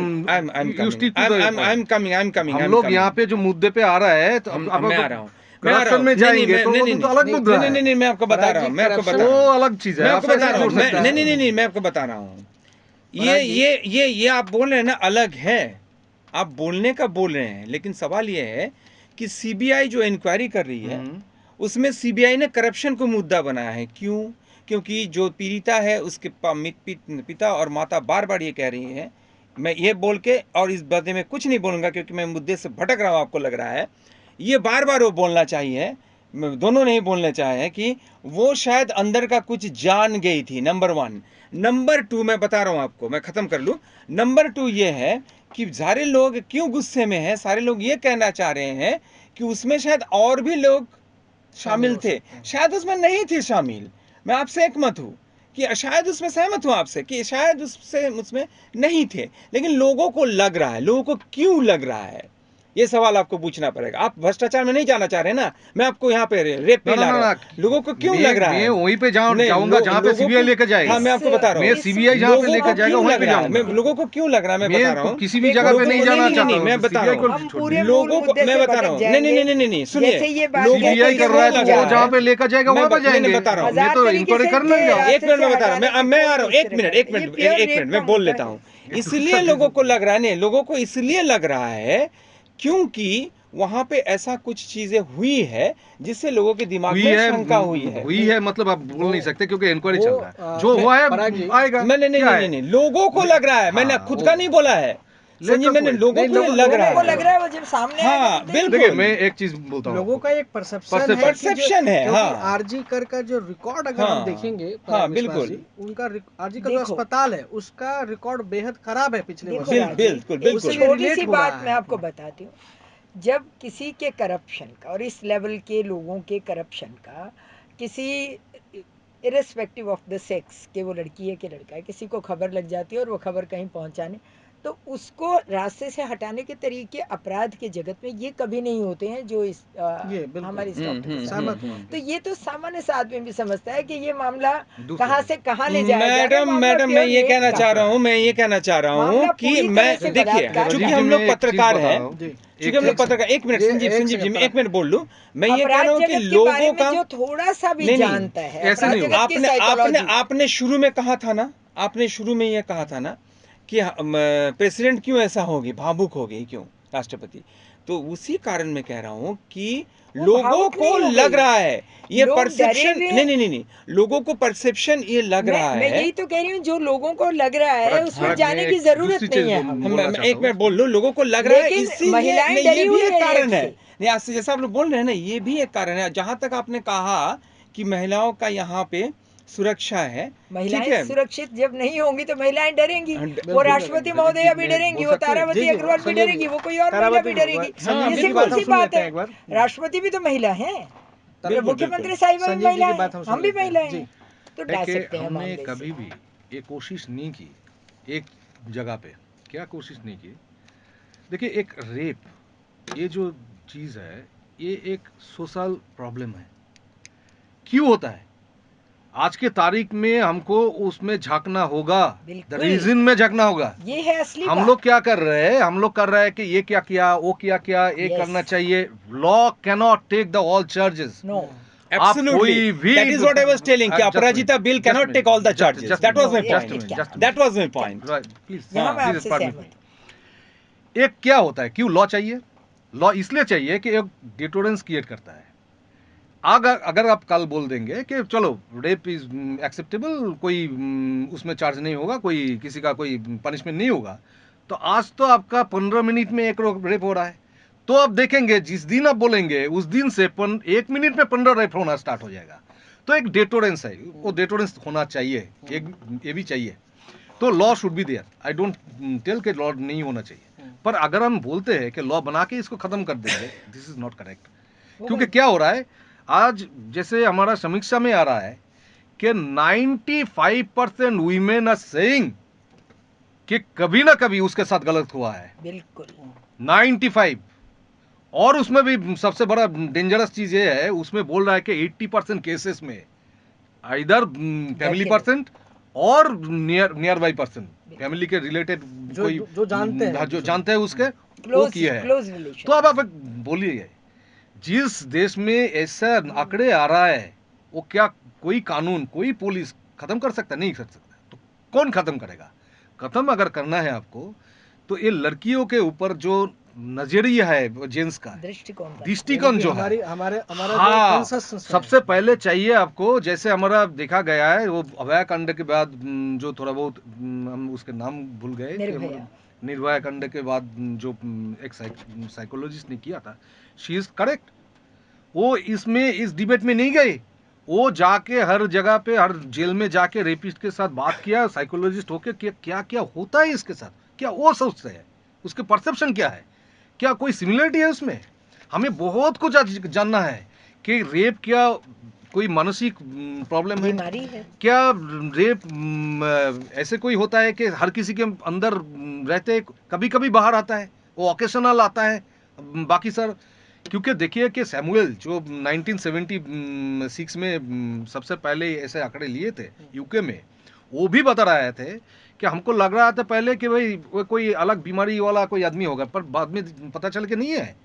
you stick to the. I am coming. हम लोग यहाँ पे जो मुद्दे पे आ रहा है, तो मैं आ रहा हूँ, करप्शन में जाएंगे तो वो तो अलग मुद्दा है. नहीं, मैं आपको बता रहा हूँ, वो अलग चीज है. मैं आपको बता रहा हूँ, नहीं, मैं आपको बता रहा हूँ, ये आप बोल रहे हैं ना, अलग है, आप बोलने का बोल रहे हैं, लेकिन सवाल ये है कि सीबीआई जो इंक्वायरी कर रही है, उसमें सीबीआई ने करप्शन को मुद्दा बनाया है. क्यों? क्योंकि जो पीड़िता है, उसके पिता और माता बार बार ये कह रही है, मैं ये बोल के, और इस बारे में कुछ नहीं बोलूँगा क्योंकि मैं मुद्दे से भटक रहा हूँ, आपको लग रहा है, ये बार बार वो बोलना चाहिए, दोनों नहीं बोलने चाहे कि वो शायद अंदर का कुछ जान गई थी. नंबर 1. नंबर 2, मैं बता रहा हूँ आपको, मैं खत्म कर लूँ. नंबर 2 ये है कि सारे लोग क्यों गुस्से में हैं, सारे लोग ये कहना चाह रहे हैं कि उसमें शायद और भी लोग शामिल थे, शायद उसमें नहीं थे शामिल. मैं आपसे एकमत हूँ कि शायद उसमें सहमत हूँ आपसे कि शायद उसमें नहीं थे, लेकिन लोगों को लग रहा है. लोगों को क्यों लग रहा है, ये सवाल आपको पूछना पड़ेगा. आप भ्रष्टाचार में नहीं जाना चाह रहे ना, मैं आपको यहाँ पे रेप पे ला रहा हूँ. लोगों को क्यों लग रहा है? मैं वहीं पे जाऊंगा जहाँ पे सीबीआई लेकर जाएगा. हाँ, मैं आपको बता रहा हूँ, मैं सीबीआई जहाँ पे लेकर जाएगा वहीं पे जाऊंगा. मैं लोगों को क्यों लग रहा है, मैं बता रहा हूँ, किसी भी जगह पे नहीं जाना चाहता हूँ. मैं बता रहा हूँ लोगों को, मैं बता रहा हूँ, नहीं, सुनिए, सीबीआई कर रहा है तो वो जहाँ पे लेकर जाएगा वहाँ पे जाएंगे. बता रहा हूँ, मैं तो इंक्वायरी करने जाऊँ. एक मिनट में बता रहा हूँ, मैं आ रहा हूँ, एक मिनट मैं बोल लेता हूँ. इसलिए लोगों को लग रहा है, नहीं, लोगों को इसलिए लग रहा है क्योंकि वहां पे ऐसा कुछ चीजें हुई है जिससे लोगों के दिमाग में शंका हुई है. मतलब आप बोल नहीं सकते क्योंकि इंक्वायरी चल रहा है. जो हुआ है आएगा. नहीं, लोगों को लग रहा है, मैंने खुद का नहीं बोला है संजीव, मैंने लोगों को लग रहा है वो जब सामने हाँ बिल्कुल. देखिए, मैं एक चीज बोलता हूँ, लोगों का एक परसेप्शन है. हाँ, आरजी कर का जो रिकॉर्ड अगर हम देखेंगे, हाँ बिल्कुल, उनका आरजी का जो अस्पताल है उसका रिकॉर्ड बेहद खराब है पिछले वर्ष. बिल्कुल. छोटी सी बात मैं आपको बताती हूँ, जब किसी के करप्शन का और इस लेवल के लोगों के करप्शन का, किसी इरेस्पेक्टिव ऑफ द सेक्स, कि वो लड़की है कि लड़का है, किसी को खबर लग जाती है और वो खबर कहीं पहुंचाने, तो उसको रास्ते से हटाने के तरीके अपराध के जगत में ये कभी नहीं होते हैं जो इस हमारे इस डॉक्टर के साथ. तो ये तो सामान्य से आदमी भी समझता है कि ये मामला कहाँ से कहाँ ले जाएगा. मैडम मैं ये कहना चाह रहा हूँ कि मैं, देखिए, चूंकि हम लोग पत्रकार हैं, क्योंकि हम लोग पत्रकार, एक मिनट संजीव जी, मैं एक मिनट बोल लूं. मैं ये कह रहा हूँ कि लोगों का जो थोड़ा सा भी जानता है, आपने शुरू में कहा था ना, आपने शुरू में ये कहा था ना कि प्रेसिडेंट क्यों ऐसा होगी, भावुक हो गई क्यों राष्ट्रपति, तो उसी कारण मैं कह रहा हूँ कि लोगों को लग रहा है ये परसेप्शन, नहीं, लोगों को परसेप्शन ये लग रहा है. मैं यही तो कह रही हूँ, जो लोगों को लग रहा है उसमें जाने की जरूरत नहीं है. मैं एक मिनट बोल लूं, लोगों को लग रहा है, इसीलिए ये भी एक कारण है. नहीं, आज से जैसा आप लोग बोल रहे हैं ना, ये भी एक कारण है. जहां तक आपने कहा कि महिलाओं का यहाँ पे सुरक्षा है, महिलाएं सुरक्षित जब नहीं होंगी तो महिलाएं डरेंगी. वो राष्ट्रपति महोदया भी डरेंगी, वो तारावती अग्रवाल भी डरेगी, वो कोई और महिला भी डरेगी. ये सिंपल सी बात है. राष्ट्रपति भी तो महिला है, मुख्यमंत्री साहिबा भी महिला है, हम भी महिला हैं, तो डर सकते हैं. हमने कभी भी ये कोशिश नहीं की एक जगह पे, क्या कोशिश नहीं की. देखिए, एक रेप, ये जो चीज है, ये एक सोशल प्रॉब्लम है. क्यों होता है? आज के तारीख में हमको उसमें झांकना होगा, बिल्कुल। रीजन में झांकना होगा। ये है असली हम बात। लोग क्या कर रहे हैं? हम लोग कर रहे हैं कि ये क्या किया, वो क्या किया, ये Yes. करना चाहिए। Law can not take the all charges. No, Absolutely. That is what I was telling. कि अपराजिता bill cannot take all the charges. That was my point. That was my point. Please यहाँ मैं please आपसे part सहमत हूँ। एक क्या होता है, क्यों लॉ चाहिए? लॉ इसलिए चाहिए कि एक डिटोरेंस क्रिएट करता है। अगर आप कल बोल देंगे कि चलो रेप इज एक्सेप्टेबल, कोई उसमें चार्ज नहीं होगा, कोई किसी का कोई पनिशमेंट नहीं होगा, तो आज तो आपका 15 मिनट में एक रेप हो रहा है। तो आप देखेंगे जिस दिन आप बोलेंगे उस दिन से 1 मिनट में 15 रेप होना स्टार्ट हो जाएगा। तो एक डेटोरेंस है, वो डेटोरेंस होना चाहिए, एक ये भी चाहिए। तो law should be there. I don't tell के लॉ नहीं होना चाहिए, पर अगर हम बोलते हैं कि लॉ बना के इसको खत्म कर देंगे, दिस इज नॉट करेक्ट। क्योंकि क्या हो रहा है आज, जैसे हमारा समीक्षा में आ रहा है कि 95% वीमेन आर सेइंग कि कभी ना कभी उसके साथ गलत हुआ है। बिल्कुल 95। और उसमें भी सबसे बड़ा डेंजरस चीज ये है, उसमें बोल रहा है कि 80% केसेस में इधर फैमिली पर्सन और नियर बाई पर्सन, फैमिली के रिलेटेड कोई जो जानते हैं, जो जानते हैं उसके वो क्लोज किया है। Close relation. तो अब आप बोलिए, जिस देश में ऐसा आंकड़े आ रहा है, वो क्या कोई कानून, कोई पुलिस खत्म कर सकता? नहीं कर सकता। तो कौन खत्म करेगा? खत्म अगर करना है आपको, तो ये लड़कियों के ऊपर जो नजरिया है जेंट्स का, दृष्टिकोण जो है, हमारी हमारे हमारा हाँ, जो consensus है। सबसे पहले चाहिए आपको, जैसे हमारा देखा गया है वो अभया कांड के बाद जो थोड़ा बहुत हम उसके नाम भूल गए, निर्भया कांड के बाद जो एक साइकोलॉजिस्ट ने किया था, शी इज करेक्ट। वो इसमें इस डिबेट में नहीं गए, वो जाके हर जगह पे, हर जेल में जाके रेपिस्ट के साथ बात किया, साइकोलॉजिस्ट होके क्या क्या होता है इसके साथ, क्या वो सोचते हैं, उसके परसेप्शन क्या है, क्या कोई सिमिलरिटी है उसमें। हमें बहुत कुछ जानना है कि रेप क्या कोई मानसिक प्रॉब्लम है, क्या रेप ऐसे कोई होता है कि हर किसी के अंदर रहते, कभी कभी बाहर आता है, वो ओकेशनल आता है। बाकी सर, क्योंकि देखिए कि सैमुअल जो 1976 में सबसे पहले ऐसे आंकड़े लिए थे यूके में, वो भी बता रहे थे कि हमको लग रहा था पहले कि भाई वो कोई अलग बीमारी वाला कोई आदमी होगा, पर बाद में पता चल के नहीं है,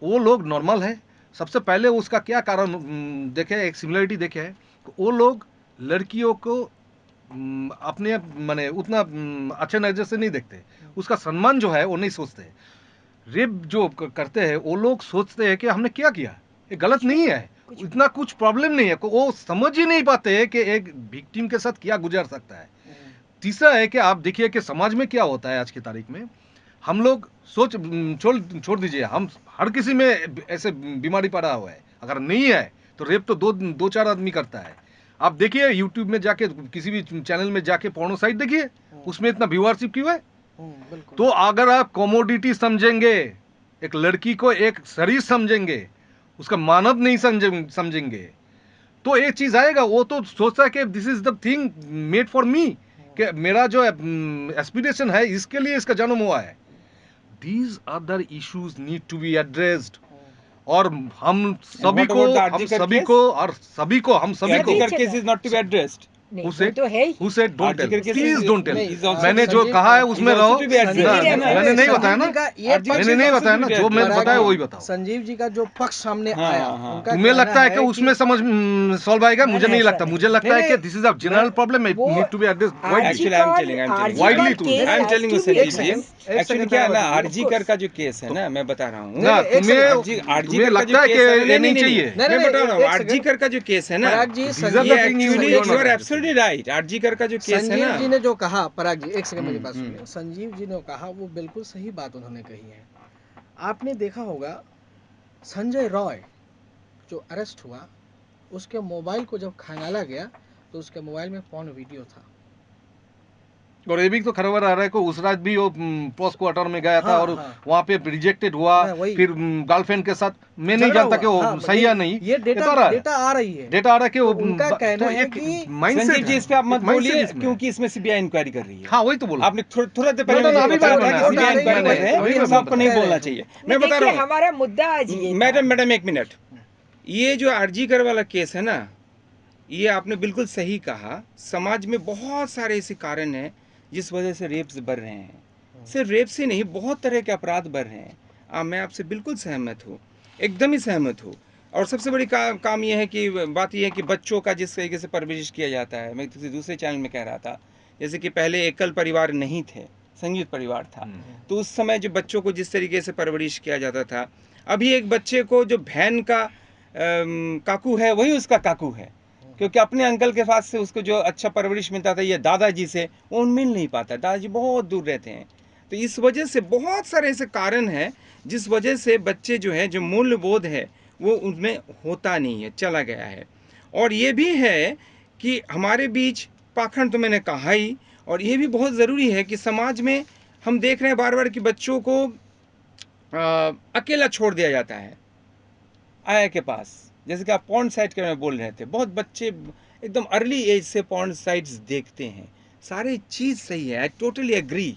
वो लोग नॉर्मल है। सबसे पहले उसका क्या कारण देखे, एक सिमिलरिटी देखे है, वो लोग लड़कियों को अपने माने उतना अच्छे नजर से नहीं देखते, उसका सम्मान जो है वो नहीं सोचते। रेप जो करते हैं वो लोग सोचते हैं कि हमने क्या किया, ये गलत नहीं है, इतना कुछ प्रॉब्लम नहीं है, वो समझ ही नहीं पाते हैं कि एक विक्टिम के साथ क्या गुजर सकता है। तीसरा है कि आप देखिए कि समाज में क्या होता है आज की तारीख में, हम लोग छोड़ दीजिए, हम हर किसी में ऐसे बीमारी पड़ा हुआ है, अगर नहीं है तो रेप तो दो चार आदमी करता है। आप देखिए यूट्यूब में जाके, किसी भी चैनल में जाके पोर्नो साइट देखिए, उसमें इतना व्यूअरशिप क्यों है? तो अगर आप कमोडिटी समझेंगे, एक लड़की को एक शरीर समझेंगे, उसका मानव नहीं समझेंगे, तो एक चीज आएगा, वो तो सोचता है कि this is the thing made for me, कि मेरा जो एस्पिरेशन है इसके लिए इसका जन्म हुआ है। These other issues need to be addressed. और हम सभी को case is not to be addressed. Who said don't tell? Please don't tell. मैंने जो कहा है उसमें रहो। मैंने नहीं बताया ना, मैंने नहीं बताया ना, जो मैं बताया वही बताओ। संजीव जी का जो पक्ष सामने आया, तुम्हें लगता है कि उसमें समझ सॉल्व आएगा, मुझे नहीं लगता। मुझे लगता है कि this is a general problem, it need to be addressed widely too. I am telling you Sanjeev ji, actually क्या है ना, आरजी कर का जो केस है ना, मैं बता रहा हूँ, तुम्हें लगता है कि ये नहीं चाहिए, मैं बता रहा हूँ, आरजी कर का जो केस है ना, एक्चुअली राइट, आरजी कर का जो केस है ना, संजीव जी ने जो कहा, पराग जी एक सेकंड मेरी बात सुनिए, संजीव जी ने कहा वो बिल्कुल सही बात उन्होंने कही है। आपने देखा होगा संजय रॉय जो अरेस्ट हुआ, उसके मोबाइल को जब खंगाला गया तो उसके मोबाइल में पॉर्न वीडियो था। और ये भी तो खबर आ रहा है कि उस रात भी वो पोस्ट क्वार्टर में गया था और वहाँ पे रिजेक्टेड हुआ, फिर गर्लफ्रेंड के साथ। मैं नहीं जानता कि वो सही है नहीं, ये डेटा आ रही है, डेटा आ रहा है कि वो उनका कहना है कि संजीव जी इस पे आप मत बोलिए, क्योंकि इसमें सीबीआई इंक्वायरी कर रही है। हाँ वही तो बोला आपने थोड़ा देर पहले सीबीआई इंक्वायरी कर रहे हैं, आपको नहीं बोलना चाहिए। मैं बता रहा हूँ हमारा मुद्दा आज ये, मैडम एक मिनट, ये जो आरजी कर वाला केस है ना, ये आपने बिल्कुल सही कहा। समाज में बहुत सारे ऐसे कारण हैं जिस वजह से रेप्स बढ़ रहे हैं। सिर्फ रेप्स ही नहीं, बहुत तरह के अपराध बढ़ रहे हैं। मैं आपसे बिल्कुल सहमत हूँ, एकदम ही सहमत हूँ। और सबसे बड़ी काम ये है कि बात ये है कि बच्चों का जिस तरीके से परवरिश किया जाता है। मैं किसी दूसरे चैनल में कह रहा था, जैसे कि पहले एकल परिवार नहीं थे, संयुक्त परिवार था। तो उस समय जो बच्चों को जिस तरीके से परवरिश किया जाता था, अभी एक बच्चे को जो बहन का काकू है वही उसका काकू है, क्योंकि अपने अंकल के पास से उसको जो अच्छा परवरिश मिलता था या दादाजी से, वो मिल नहीं पाता। दादाजी बहुत दूर रहते हैं। तो इस वजह से बहुत सारे ऐसे कारण हैं जिस वजह से बच्चे जो है, जो मूल्यबोध है वो उनमें होता नहीं है, चला गया है। और ये भी है कि हमारे बीच पाखंड तो मैंने कहा ही, और ये भी बहुत ज़रूरी है कि समाज में हम देख रहे हैं बार बार कि बच्चों को अकेला छोड़ दिया जाता है आया के पास। जैसे कि आप पॉर्न साइट के में बोल रहे थे, बहुत बच्चे एकदम अर्ली एज से पॉर्न साइट्स देखते हैं। सारी चीज़ सही है, आई टोटली एग्री।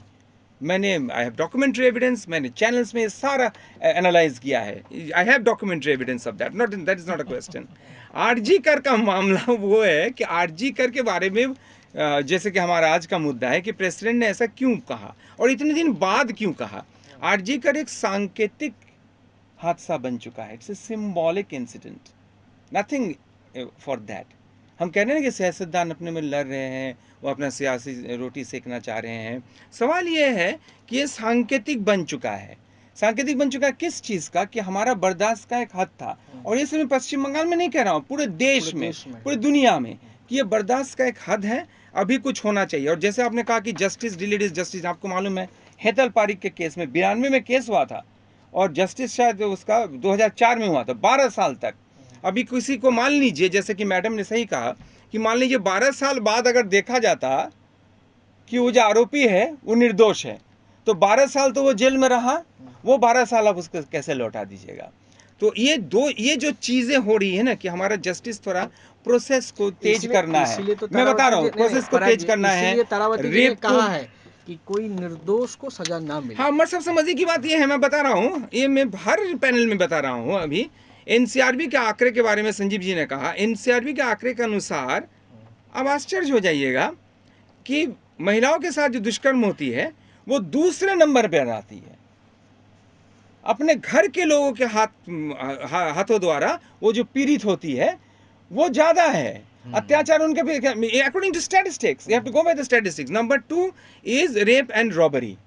मैंने आई हैव डॉक्यूमेंट्री एविडेंस, मैंने चैनल्स में सारा एनालाइज किया है। I have documentary evidence of that, not that is not a question. RG Kar का मामला वो है कि आरजी कर के बारे में जैसे कि हमारा आज का मुद्दा है कि प्रेसिडेंट ने ऐसा क्यों कहा और इतने दिन बाद क्यों कहा। आरजी कर एक सांकेतिक हादसा बन चुका है, it's a symbolic incident, nothing for that. हम कह रहे हैं कि सियासतदान अपने में लड़ रहे हैं, वो अपना सियासी रोटी सेकना चाह रहे हैं। सवाल ये है कि ये सांकेतिक बन चुका है। सांकेतिक बन चुका है किस चीज़ का? कि हमारा बर्दाश्त का एक हद था। और ये सिर्फ मैं पश्चिम बंगाल में नहीं कह रहा हूँ, पूरे देश में, पूरी दुनिया में, कि ये बर्दाश्त का एक हद है। अभी कुछ होना चाहिए। और जैसे आपने कहा कि जस्टिस डिलेड इज जस्टिस, आपको मालूम है हेतल पारिक के केस में 92 में केस हुआ था और जस्टिस शायद उसका 2004 में हुआ था, 12 साल तक। अभी किसी को मान लीजिए, जैसे कि मैडम ने सही कहा, कि मान लीजिए 12 साल बाद अगर देखा जाता कि वो जो आरोपी है वो निर्दोष है, तो 12 साल तो वो जेल में रहा, वो 12 साल आप उसको कैसे लौटा दीजिएगा? तो ये जो चीजें हो रही है ना, कि हमारा जस्टिस थोड़ा प्रोसेस को तेज करना है। मैं बता रहा हूँ, प्रोसेस को तेज करना है। रेप कहा है कि कोई निर्दोष को सजा ना मिले। हाँ, मगर सबसे मजे की बात ये है, मैं बता रहा हूँ, ये मैं हर पैनल में बता रहा हूँ। अभी एनसीआरबी के आंकड़े के बारे में संजीव जी ने कहा, एनसीआरबी के आंकड़े के अनुसार अब आश्चर्य हो जाइएगा कि महिलाओं के साथ जो दुष्कर्म होती है वो दूसरे नंबर पर आती है। अपने घर के लोगों के हाथों द्वारा वो जो पीड़ित होती है वो ज्यादा है। अत्याचार उनके भी, according to statistics, you have to go by the statistics. Number 2 is rape and robbery,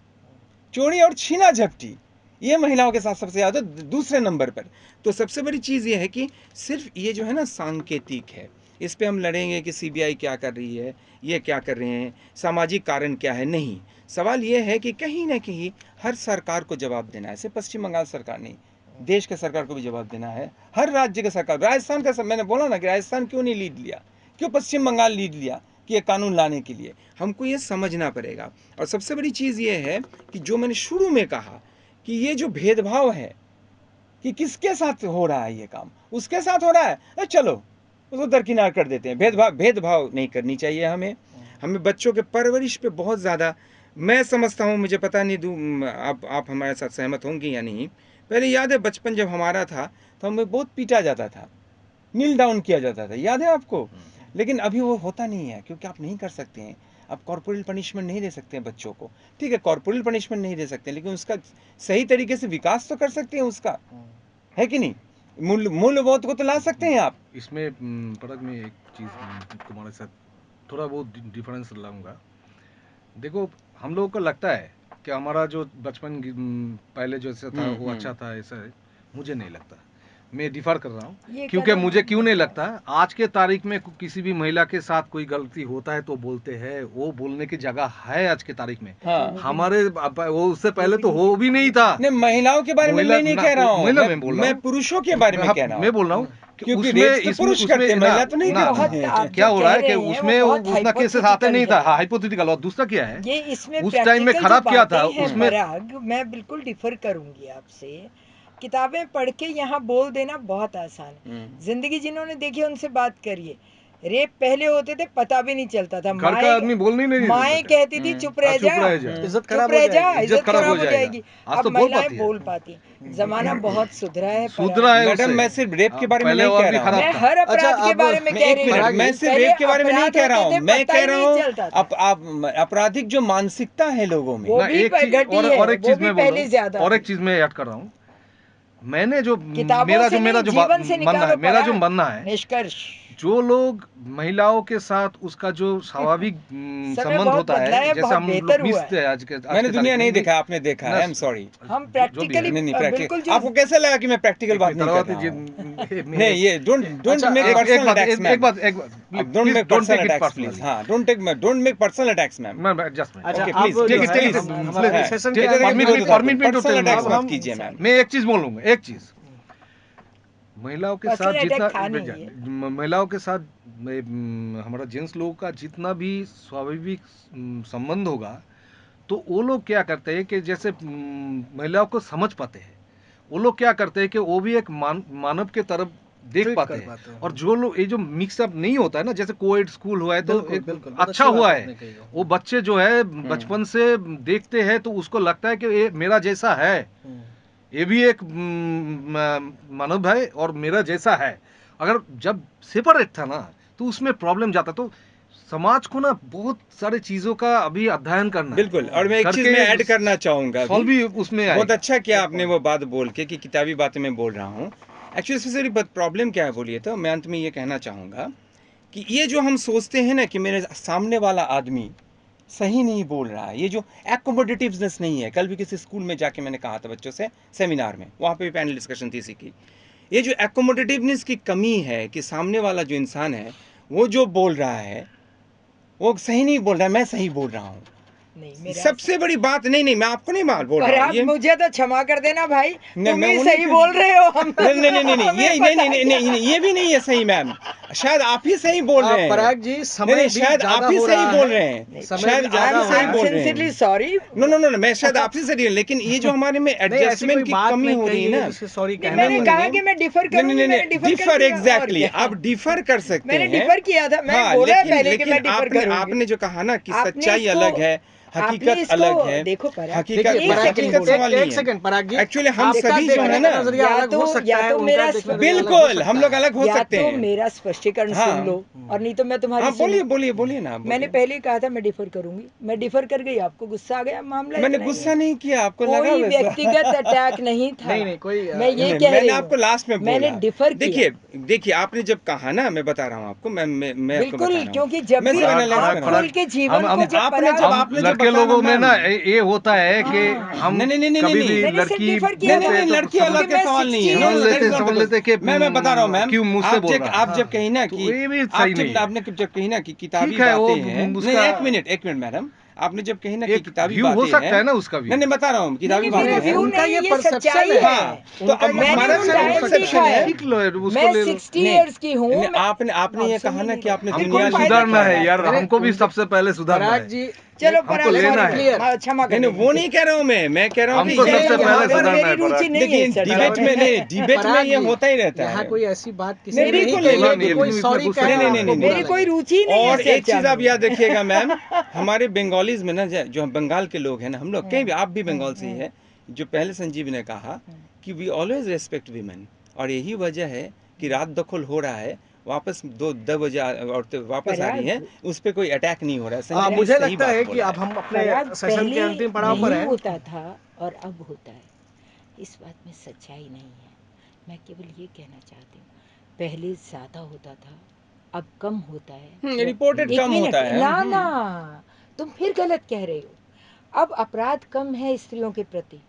चोरी और छीना झपटी, ये महिलाओं के साथ सबसे ज़्यादा दूसरे नंबर पर। तो सबसे बड़ी चीज़ ये है कि सिर्फ ये जो है ना सांकेतिक है, इस पे हम लड़ेंगे कि सीबीआई क्या कर रही है, ये क्या कर रहे हैं, सामाजिक कारण क्या है, नहीं। सवाल ये है कि कहीं ना कहीं हर सरकार को जवाब देना है, सिर्फ पश्चिम बंगाल सरकार नहीं, देश के सरकार को भी जवाब देना है, हर राज्य के सरकार। राजस्थान का मैंने बोला ना कि राजस्थान क्यों नहीं लीड लिया, क्यों पश्चिम बंगाल लीड लिया कि ये कानून लाने के लिए? हमको ये समझना पड़ेगा। और सबसे बड़ी चीज़ ये है कि जो मैंने शुरू में कहा कि ये जो भेदभाव है कि किसके साथ हो रहा है ये काम, उसके साथ हो रहा है, चलो उसको दरकिनार कर देते हैं। भेदभाव नहीं करनी चाहिए हमें। हमें बच्चों के परवरिश पे बहुत ज़्यादा, मैं समझता हूँ, मुझे पता नहीं आप हमारे साथ सहमत होंगे या नहीं। पहले याद है बचपन जब हमारा था तो हमें बहुत पीटा जाता था, नील डाउन किया जाता था, याद है आपको? लेकिन अभी वो होता नहीं है, क्योंकि आप नहीं कर सकते हैं। आप कॉर्पोरल पनिशमेंट नहीं दे सकते हैं बच्चों को, ठीक है, कॉर्पोरल पनिशमेंट नहीं दे सकते, लेकिन उसका सही तरीके से विकास तो कर सकते हैं उसका, है कि नहीं? मूल्यबोध को तो ला सकते हैं आप। इसमें पड़क में एक चीज़ तुम्हारे साथ थोड़ा बहुत डिफरेंस लाऊंगा। देखो, हम लोगों को लगता है कि हमारा जो बचपन पहले जैसा था वो अच्छा था, ऐसा है। मुझे नहीं लगता, मैं डिफर कर रहा हूँ। क्योंकि मुझे क्यों नहीं लगता, आज के तारीख में किसी भी महिला के साथ कोई गलती होता है तो बोलते हैं, वो बोलने की जगह है आज के तारीख में। हाँ। हमारे वो उससे पहले तो हो भी नहीं था। नहीं, महिलाओं के बारे में मैं नहीं कह रहा हूँ, मैं पुरुषों के बारे में कह रहा हूँ। मैं बोल रहा हूँ क्योंकि उसमें पुरुष करते, महिला तो नहीं करते हैं। क्या हो रहा है कि उसमें उतना केसेस आते नहीं था, हाइपोथेटिकल। और दूसरा क्या है, ये इसमें उस टाइम में खराब क्या था उसमें। मैं बिल्कुल डिफर करूंगी आपसे। किताबें पढ़ के यहाँ बोल देना बहुत आसान है, जिंदगी जिन्होंने देखी उनसे बात करिए। रेप पहले होते थे, पता भी नहीं चलता था। घर का आदमी बोलने ही नहीं माएँ देता था। कहती थी चुप रह चुप जा, रह जा। इज्जत चुप खराब हो रह जा, जाएगी। इज्जत खराब हो जाएगी। आज अब तो बोल महिलाएं पाती है। बोल पाती हैं। जमाना बहुत सुधरा है। सुधरा है मैडम उससे। मैं सिर्फ रेप के बारे में पहले नहीं और कह भी रहा हूँ। खराब मैं था। हर अपराध अच्छा, के अब बारे में मैं कह एक रही मिनट, हूँ। मैं सिर्फ पहले रेप के बारे में नहीं अपराध कह रहा होते हूँ, थे, मैं पता कह ही रहा नहीं हूँ चलता था। आपराधिक जो मानसिकता है लोगों में। वो ना, भी एक चीज घटी है, और एक वो चीज भी मैं बोल रहा पहले हूँ, ज्यादा और एक थी। चीज मैं ऐड कर रहा हूँ। मैंने जो किताबों से नहीं, जीवन से मानना है, निकालो मेरा जो पराग, मानना है, निष्कर्ष। जो लोग महिलाओं के साथ उसका जो स्वाभाविक समय संबंध बहुत होता बदला है, है, जैसे बहुत हम लोग बेहतर हुआ मिसते है। हैं आज के मैंने दुनिया नहीं तारीख में, देखा, आपने देखा है, आई एम सॉरी। हम जो भी है। प्रैक्टिकली नहीं नहीं बिल्कुल प्रैक्टिकल जो आपको कैसे लगा कि मैं प्रैक्टिकल बात नहीं कर रहा हूँ? नहीं ये डोंट मेक एक पर्सनल बात attacks ma'am. Please don't make don't personal take it attacks please. Personally. हाँ don't make personal attacks ma'am. Just अच्छा, Okay, अब please, जो take है, it, हमारा सेशन के take it, अंत में please, आता है। Permit me to personal tell attacks अब मत हम कीजिए मैम। मैं एक चीज बोलूंगा, एक चीज महिलाओं के साथ पर्सनल जितना अटैक था नहीं है। महिलाओं के साथ हमारा जेंट्स लोगों का जितना भी स्वाभाविक संबंध होगा, तो वो लोग क्या करते हैं कि जैसे महिलाओं को समझ पाते हैं, वो लोग क्या करते हैं कि वो भी एक मानव के तरफ देख Treat पाते कर हैं। पाते हैं। और जो लोग ये जो मिक्सअप नहीं होता है ना, जैसे कोएड स्कूल हुआ है तो बिल्कुल, एक बिल्कुल, बहुत अच्छा अच्छी बात हुआ आपने है। कही है। वो बच्चे जो है बचपन से देखते हैं तो उसको लगता है कि ये मेरा जैसा है, ये भी एक मानव है और मेरा जैसा है। अगर जब सेपरेट था ना तो उसमें प्रॉब्लम जाता। तो समाज को ना बहुत सारी चीजों का अभी अध्ययन करना है। बिल्कुल। और मैं एक चीज मैं ऐड करना चाहूंगा सॉल्व अभी। भी उसमें बहुत आएगा। अच्छा किया आपने वो बात बोल के कि किताबी बातें मैं बोल रहा हूँ। एक्चुअली स्पेशली प्रॉब्लम क्या है बोलिए तो मैं अंत में ये कहना चाहूँगा कि ये जो हम सोचते हैं ना कि मेरे सामने वाला आदमी सही नहीं बोल रहा है, ये जो एकोमोडेटिवनेस नहीं है। कल भी किसी स्कूल में जाके मैंने कहा था बच्चों से, सेमिनार में, वहाँ पे भी पैनल डिस्कशन थी इसी की। ये जो एकोमोडेटिवनेस की कमी है कि सामने वाला जो इंसान है वो जो बोल रहा है वो सही नहीं बोल रहा है, मैं सही बोल रहा हूँ। नहीं, मेरा सबसे बड़ी बात नहीं मैं आपको नहीं मार बोल पर रहा हूँ आप ये। मुझे तो क्षमा कर देना भाई, नहीं, तुम मैं ही वो सही नहीं बोल रहे हो। हम नहीं नहीं हमें ये पता नहीं ये भी नहीं है सही मैम। शायद आप ही सही बोल रहे हैं। पराग जी, समय नहीं भी शायद ज्यादा आप ही हो सही रहा बोल है। रहे हैं। समय शायद भी आप ज्यादा ही हो सही रहा बोल है। रहे सिंसियरली हैं। सॉरी। नो मैं शायद आप ही सही, लेकिन ये जो हमारे में नहीं, ऐसी एडजस्टमेंट कोई की बात कमी नहीं हो रही कही है है ना। जिससे सॉरी नहीं, कहना मैंने नहीं। कहा कि मैं डिफर करूंगी, मैंने डिफर कर डिफर दिया, और एग्जैक्टली क्या? आप डिफर कर सकते मैंने हैं। डिफर किया था, मैंने हाँ, बोला लेकिन पहले कि मैं डिफर आपने करूंगी। आपने जो कहा ना कि आपने सच्चाई इसको- अलग है, आपने हकीकत इसको अलग है। देखो पराग, हकीकत देखिए एक पराग जी, सेकंड हकीकत सवाल नहीं एक है। सेकंड पराग जी, एक्चुअली हम आपका सभी जो देखने है का ना, नजरिया या अलग हो तो- सकता या है, तो उनका मेरा देखने का नजरिया अलग हो बिल्कुल हम सकता लोग है। अलग हो या सकते तो हैं। मेरा स्पष्टीकरण हाँ। सुन लो, और नहीं तो मैं तुम्हारी हाँ सुनूं। बोलिए ना मैंने पहले ही कहा था मैं डिफर करूंगी, मैं डिफर कर गई, आपको गुस्सा आ गया, मामला मैंने इतना ही गुस्सा है। नहीं किया, आपको लगा कोई वैसा। व्यक्तिगत अटैक नहीं था। नहीं, कोई मैं ये नहीं, कह मैंने रही आपको हूँ, लास्ट में बोला। मैंने डिफर किया। देखिए आपने जब कहा ना, मैं बता रहा हूँ आपको, मैं आपको बिल्कुल, बता रहा हूँ। क्योंकि जब मैं भी सिर्फ analyze आप कर रहा हूँ। खुल के जीवन को जब आपने पराग- जब हम आपने जब लड़के बताया लोगों में मैम, ना ये होता है कि हम नहीं, कभी भी मैंने सिर्फ लड़की डिफर किया बोलते था। हैं तो लड़की समझ अलग के मैं सवाल नहीं है। 60 No, no, that is लेते not समझ the लेते कि मैं बता रहा हूँ मैम, क्यों मुझसे बोल रहा है। आप जब कही ना तो कि ये भी आप सही नहीं है। आपने जब कही ना कि किताबी ठीक है, वो बातें हैं। नहीं उसका- एक मिनट मैडम, आपने जब कही ना कि एक किताबी व्यू हो बातें सकता है हैं ना उसका व्यू। नहीं बता रहा हूँ किताबी नहीं, बातें मेरा हैं। व्यू उनका नहीं, ये ये perception सच्चाई है। है। तो उनका अब ये मैंने हमारा उस भी टाइम perception देखा है। ठीक लो, उसको मैं ले लो। 60 इयर्स की हूँ। नहीं, मैं- आपने ये आप कहा समझ ना नहीं कि रहे। आपने फिर हमको दुनिया भी कोई नहीं फायदा सुधारना क्या है यार, मैंने हमको भी उनके- सबसे पहले सुधारना पराग है। जी, चलो हमको पराग, लेना sorry, है। क्लियर। क्षमा कर नहीं देना। वो नहीं कह रहा हूँ मैं कह रहा हूँ कि हमको ये- सबसे यहाँ पहले पर सुधारना मेरी है रुचि पराग। नहीं है देखिए इस चर्चा डिबेट में नहीं, डिबेट में पराग ये जी, होता ही रहता यहाँ है। कोई ऐसी बात किसी नहीं, ने नहीं बिल्कुल कही नहीं, है कि कोई इसमें सॉरी गुस्सा कह रहा है, नहीं, आपको नहीं, बुरा मेरी लगे। कोई रुचि नहीं है और इस एक चर्चा चीज आप में। याद रखिएगा मैम, हमारे बंगालीज में ना जो हम बंगाल के लोग हैं ना, हम लोग कहीं भी, आप भी बंगाल से ही है, जो पहले संजीव ने कहा कि वी ऑलवेज रेस्पेक्ट वीमेन, और यही वजह है कि रात दखल हो रहा है, वापस 2 बजे औरतें वापस आ रही हैं, उस पर कोई अटैक नहीं हो रहा है। संजीव ने मुझे सही लगता बात है कि बोला अब हम अपने पराग सेशन के पहले अंतिम पड़ाव पर नहीं हैं। होता था और अब होता है, इस बात में सच्चाई नहीं है। मैं केवल ये कहना चाहती हूँ, पहले ज्यादा होता था, अब कम होता है। रिपोर्टेड एक कम मिनट, होता है। ना तुम फिर गलत कह रहे हो। अब अपराध कम है स्त्रियों के प्रति,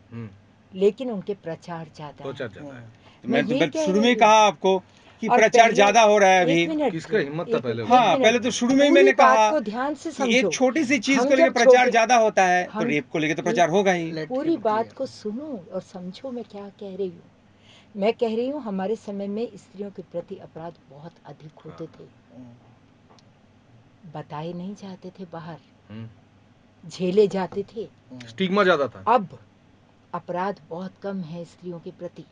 लेकिन उनके प्रचार ज्यादा तो है। जाता है। मैं ये कह शुरू में रही ही हूँ। कहा आपको कि और प्रचार पहले- ज्यादा हो रहा है अभी। एक मिनट, किसका हिम्मत था पहले? हाँ, एक मिनट, पहले तो शुरू में ही पूरी मैंने कहा बात को ध्यान से कि समझो। एक छोटी सी चीज हम को लेकर जब प्रचार छोटे- ज्यादा होता है, तो हम- रेप को लेकर तो प्रचार होगा ही। पूरी बात को सुनो और समझो मैं क्या कह रही हूँ। मैं कह रही हूँ हमारे समय में स्त्रियों के प्रति अपराध बहुत अधिक होते थे, बताए नहीं जाते थे बाहर, झेले जाते थे। स्टिग्मा ज्यादा था। अब अपराध बहुत कम है स्त्रियों के प्रति,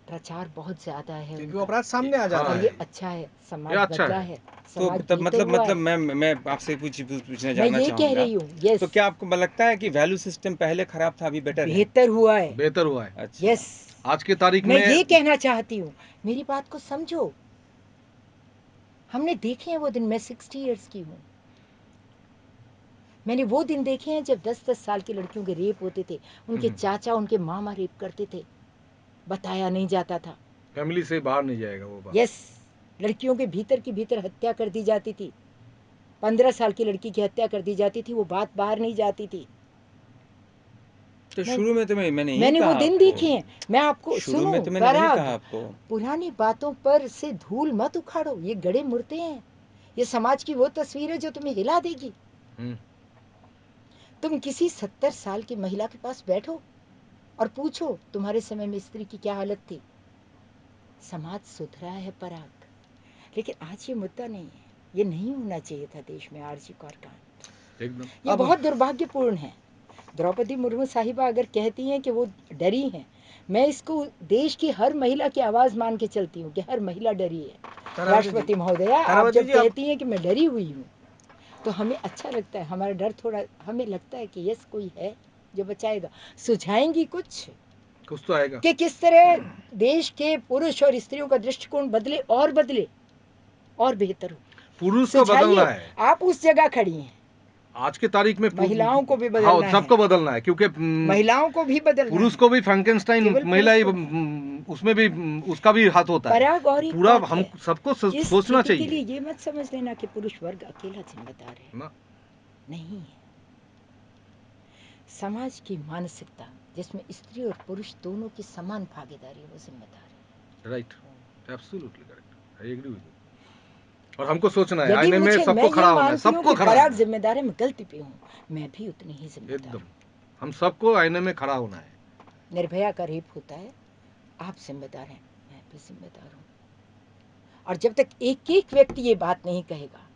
प्रचार बहुत ज्यादा है क्योंकि उनका। वो अपराध सामने आ जा हाँ, रहा और है। ये अच्छा है, समाज ये अच्छा बदला है। है, तो समाज तब बेहतर हुआ है। मैं आपसे पूछना मैं जानना ये कह चाहूंगा, रही हूँ, यस, तो क्या आपको लगता है कि वैल्यू सिस्टम पहले खराब था, अभी बेटर है? बेहतर हुआ है, बेहतर हुआ है। अच्छा। यस। आज की तारीख मैं ये में कहना चाहती हूँ, मेरी बात को समझो। हमने देखे हैं वो दिन, मैं 60 इयर्स की हूँ। मैंने वो दिन देखे हैं जब 10-10 साल की लड़कियों के रेप होते थे, उनके चाचा उनके मामा रेप करते थे, बताया नहीं जाता था। फैमिली से बाहर नहीं जाएगा वो बात। यस, लड़कियों के भीतर की भीतर हत्या कर दी जाती थी। 15 साल की लड़की की हत्या कर दी जाती थी, वो बात बाहर नहीं जाती थी। तो शुरू में तो मैंने यही मैंने कहा वो दिन आपको। देखे हैं। मैं आपको शुरू सुनो में तो मैंने वही पराग, कहा आपको। पुरानी बातों पर से धूल मत उखाड़ो, ये गड़े मुर्दे हैं। ये समाज की वो तस्वीर है जो तुम्हें हिला देगी। हम्म, तुम किसी 70 साल की महिला के पास बैठो और पूछो तुम्हारे समय में स्त्री की क्या हालत थी। समाज सुधरा है पराग, लेकिन आज ये मुद्दा नहीं है। ये नहीं होना चाहिए था देश में आरजी कौर कांड। एकदम। ये अब बहुत दुर्भाग्यपूर्ण है। द्रौपदी मुर्मू साहिबा अगर कहती हैं कि वो डरी हैं, मैं इसको देश की हर महिला की आवाज मान के चलती हूँ कि हर महिला डरी है। तारावती राष्ट्रपति जी, महोदया, आप तारावती जब जी, अब कहती हैं कि मैं डरी हुई हूँ, तो हमें अच्छा लगता है, हमारा डर थोड़ा, हमें लगता है कि यस कोई है जो बचाएगा। सुझाएंगी कुछ कुछ तो आएगा। कि किस तरह देश के पुरुष और स्त्रियों का दृष्टिकोण बदले और बेहतर हो। पुरुष को सुझाइए, बदलना है आप उस जगह खड़ी हैं। आज की तारीख में। महिलाओं को भी हाँ, बदलना है, सबको बदलना है, क्योंकि महिलाओं को भी बदलना पुरुष है। को भी फ्रैंकेनस्टाइन केवल महिला पुरुष ही, को। उसमें भी उसका भी हाथ होता है। पराग, और एक पूरा बात हम है, सबको इस सोचना स्थिति के लिए चाहिए ये मत समझ लेना कि पुरुष वर्ग अकेला जिम्मेदार है, ना। नहीं है। समाज की मानसिकता जिसमें स्त्री और पुरुष दोनों की समान भागीदारी है, वो जिम्मेदार है। Right, absolutely correct, I agree with you. और हमको सोचना है, यदि आईने में मैं सबको ये खड़ा होना है, मानती हूँ सबको कि खड़ा पराग होना है। जिम्मेदार है, मैं गलती पे हूँ, मैं भी उतनी ही जिम्मेदार एकदम, हूँ। हम सबको आईने में खड़ा होना है। निर्भया का रेप होता है, आप जिम्मेदार हैं, मैं भी जिम्मेदार हूँ। और जब तक एक एक व्यक्ति ये बात नहीं कहेगा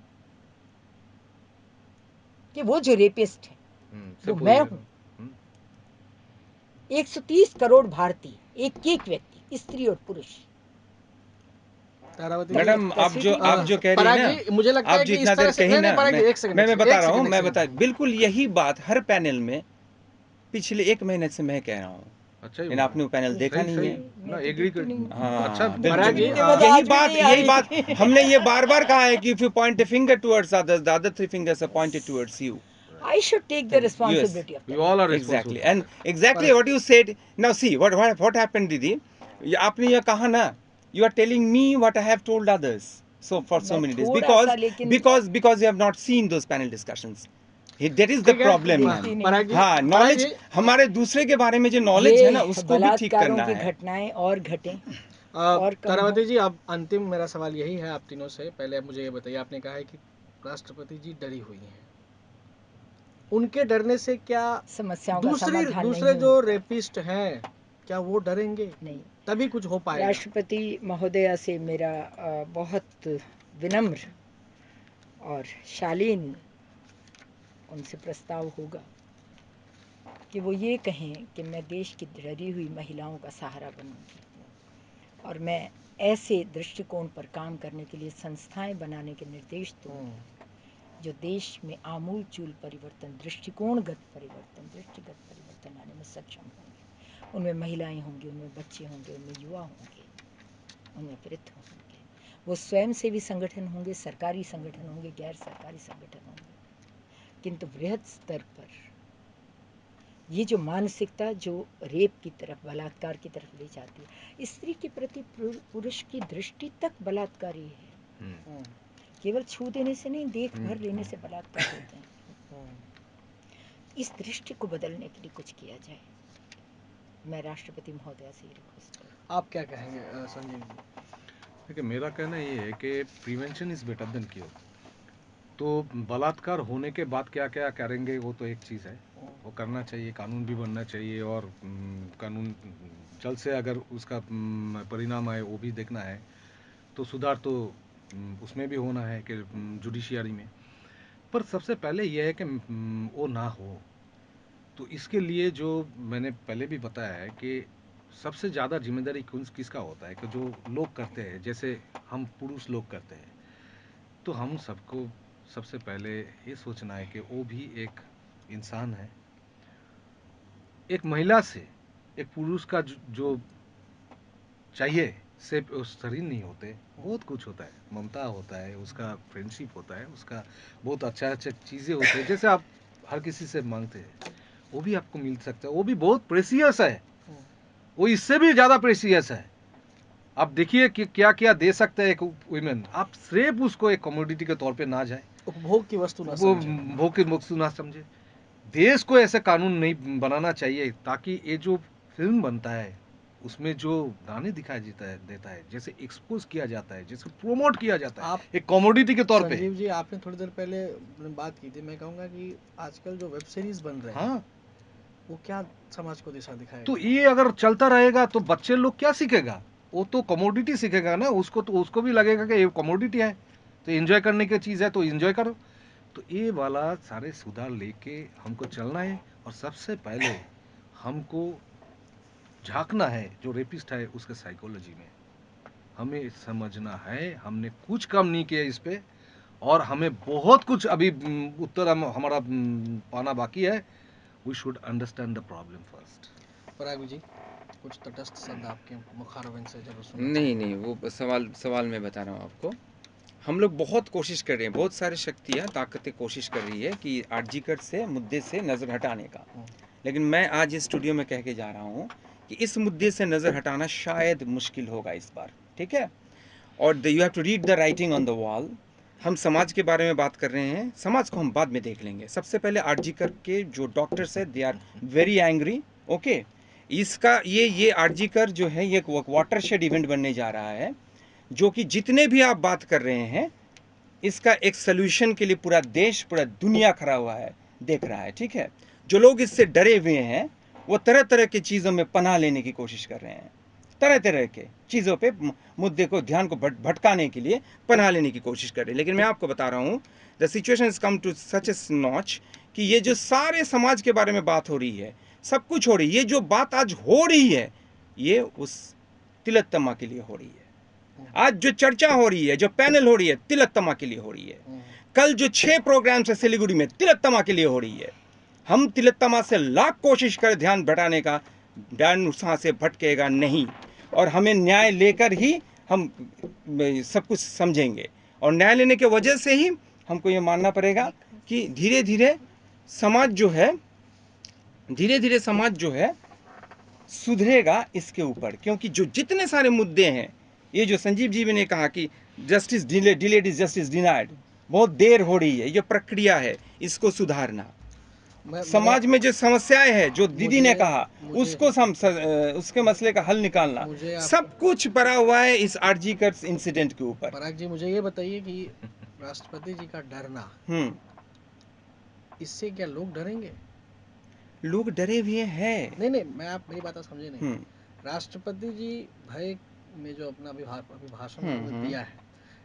कि वो जो रेपिस्ट है वो सब मैं बोलिए। हूँ, 130 करोड़ भारतीय, एक एक व्यक्ति, स्त्री और पुरुष, तारावती तब जी, मैडम, तक आप तस्वीर नहीं आप बन जो सकती। कह रही हैं पराग ना, जी, मुझे लगता आप है जो कि इतना इस तरह देर से कही नहीं ना, नहीं पराग जी, मैं एक सेकंड, एक सेकंड, बता एक रहा हूँ, सेकंड, एक मैं सेकंड। बता, बिल्कुल यही बात हर पैनल में पिछले 1 महीने से मैं कह रहा हूँ। अच्छा ही लेकिन बोल आपने वो पैनल देखा सही नहीं सही है। ना, मैं तो एग्री देखती कर। नहीं हूँ। अच्छा, हाँ, बिल्कुल पराग जी, बिल्कुल। मुझे आज यही भी बात नहीं आ यही रही बात थी। हमने ये बार बार कहा है कि if you point a finger towards others, the other 3 fingers are pointed towards you. I should take the Thank you. Yes. responsibility of We that. all are responsible Exactly, for and that. exactly पर what you said. Now see what happened, दीदी। आपने ये कहा ना, you are telling me what I have told others. So for so मैं many days, थोड़ा सा, लेकिन because you have not seen those panel discussions. That is the ठीक है, problem, ma'am. देखती नहीं। पराग जी, हाँ, पराग नॉलेज, जी, हमारे दूसरे के बारे में जो नॉलेज है ना, ये उसको भी ठीक बलात्कारों करना की है। घटनाएं और घटें और कम हो। तारावती जी, अब अंतिम मेरा सवाल यही है आप तीनों से। पहले मुझे ये बताइए, आपने कहा है कि राष्ट्रपति जी डरी हुई हैं, उनके डरने से क्या समस्याओं का समाधान दूसरे नहीं जो होता। रेपिस्ट हैं, क्या वो डरेंगे? नहीं, तभी कुछ हो पाएगा। राष्ट्रपति महोदया से मेरा बहुत विनम्र और शालीन उनसे प्रस्ताव होगा कि वो ये कहें कि मैं देश की डरी हुई महिलाओं का सहारा बनूंगी, और मैं ऐसे दृष्टिकोण पर काम करने के लिए संस्थाएं बनाने के निर्देश दूंगी जो देश में आमूल चूल परिवर्तन, दृष्टिगत परिवर्तन लाने में सक्षम होंगे। उनमें महिलाएं होंगी, उनमें बच्चे होंगे, उनमें युवा होंगे, उनमें वृद्ध होंगे। वो स्वयंसेवी संगठन होंगे, सरकारी संगठन होंगे, गैर सरकारी संगठन होंगे, किंतु वृहद स्तर पर ये जो मानसिकता जो रेप की तरफ, बलात्कार की तरफ ले जाती है, स्त्री के प्रति पुरुष की दृष्टि तक बलात्कारी है। केवल छू देने से नहीं, देख भर लेने से बलात्कार होते हैं। इस दृष्टि को बदलने के लिए कुछ किया जाए। मैं राष्ट्रपति महोदया से ही रिक्वेस्ट करूँ। आप क्या कहेंगे संजीव जी? देखिए, मेरा कहना ये है कि prevention is better than cure. तो बलात्कार होने के बाद क्या क्या करेंगे वो तो एक चीज़ है, वो करना चाहिए, कानून भी बनना चाहिए, और कानून जल्द से अगर उसका परिणाम आए वो भी देखना है। तो सुधार तो उसमें भी होना है कि जुडिशियरी में। पर सबसे पहले यह है कि वो ना हो। तो इसके लिए जो मैंने पहले भी बताया है कि सबसे ज़्यादा जिम्मेदारी किसका होता है कि जो लोग करते हैं, जैसे हम पुरुष लोग करते हैं, तो हम सबको सबसे पहले ये सोचना है कि वो भी एक इंसान है। एक महिला से एक पुरुष का जो चाहिए सिर्फ उस शरीर नहीं होते, बहुत कुछ होता है, ममता होता है, उसका फ्रेंडशिप होता है, उसका बहुत अच्छा अच्छा चीज़ें होते हैं, जैसे आप हर किसी से मांगते हैं वो भी आपको मिल सकता है, वो भी बहुत प्रेसियस है, वो इससे भी ज़्यादा प्रेसियस है। आप देखिए कि क्या क्या दे सकता है एक वुमेन, आप सिर्फ उसको एक कमोडिटी के तौर पे ना जाए, उपभोग की वस्तु ना वो समझे। भोग की वस्तु ना समझे। देश को ऐसे कानून नहीं बनाना चाहिए ताकि ये जो फिल्म बनता है उसमें जो गाने दिखाया देता है, जैसे एक्सपोज किया जाता है, जैसे प्रोमोट किया जाता आप है एक कमोडिटी के तौर पे। संजीव जी, आपने थोड़ी देर पहले बात की थी, मैं कहूँगा कि आजकल जो वेब सीरीज बन रहे हैं हाँ, वो क्या समाज को दिशा तो दिखाएगा? ये अगर चलता रहेगा तो बच्चे लोग क्या सीखेगा, वो तो कमोडिटी सीखेगा ना, उसको भी लगेगा कि ये कमोडिटी है, तो एंजॉय करने की चीज़ है तो एंजॉय करो। तो ये वाला सारे सुधार लेके हमको चलना है, और सबसे पहले हमको झांकना है जो रेपिस्ट है उसके साइकोलॉजी में, हमें समझना है हमने कुछ कम नहीं किया इस पे, और हमें बहुत कुछ अभी उत्तर हमारा पाना बाकी है। We should understand the problem first. Parag ji, कुछ तटस्थ शब्द आपके मुखारविंद से जरूर सुनना नहीं चाहेंगे। नहीं, वो सवाल मैं बता रहा हूँ आपको। हम लोग बहुत कोशिश कर रहे हैं, बहुत सारी शक्तियाँ ताकतें कोशिश कर रही है कि आरजीकर से मुद्दे से नज़र हटाने का। लेकिन मैं आज इस स्टूडियो में कह के जा रहा हूँ कि इस मुद्दे से नज़र हटाना शायद मुश्किल होगा इस बार, ठीक है। और you have to read the writing on the wall. हम समाज के बारे में बात कर रहे हैं, समाज को हम बाद में देख लेंगे। सबसे पहले आरजीकर के जो डॉक्टर्स है they are very angry, okay. इसका ये आरजीकर जो है ये वाटरशेड इवेंट बनने जा रहा है, जो कि जितने भी आप बात कर रहे हैं इसका एक सोल्यूशन के लिए पूरा देश पूरा दुनिया खड़ा हुआ है, देख रहा है, ठीक है। जो लोग इससे डरे हुए हैं वो तरह तरह की चीज़ों में पनाह लेने की कोशिश कर रहे हैं, तरह तरह के चीज़ों पे मुद्दे को ध्यान को भटकाने के लिए पनाह लेने की कोशिश कर रहे हैं। लेकिन मैं आपको बता रहा हूँ the situation is come to such a notch कि ये जो सारे समाज के बारे में बात हो रही है, सब कुछ हो रही है, ये जो बात आज हो रही है ये उस तिलोत्तमा के लिए हो रही है। आज जो चर्चा हो रही है, जो पैनल हो रही है, तिलोत्तमा के लिए हो रही है। कल जो 6 प्रोग्राम्स है सिलीगुड़ी में, तिलोत्तमा के लिए हो रही है। हम तिलोत्तमा से लाख कोशिश कर ध्यान भटाने का, ध्यान वहाँ से भटकेगा नहीं, और हमें न्याय लेकर ही हम सब कुछ समझेंगे। और न्याय लेने के वजह से ही हमको ये मानना पड़ेगा कि धीरे धीरे समाज जो है सुधरेगा इसके ऊपर। क्योंकि जो जितने सारे मुद्दे हैं, ये जो संजीव जी ने कहा कि justice delayed is justice denied, बहुत देर हो रही है, ये प्रक्रिया है, इसको सुधारना। समाज में जो समस्याएं हैं जो दीदी ने कहा उसको उसके मसले का हल निकालना, सब कुछ पड़ा हुआ है इस आरजीकर इंसिडेंट के ऊपर। पराग जी, मुझे ये बताइए कि राष्ट्रपति जी का डरना, इससे क्या लोग डरेंगे? लोग डरे हुए हैं। नहीं, मैं आप मेरी बात समझे नहीं। राष्ट्रपति जी भय में जो अपना अभिभाषण उन्होंने दिया है,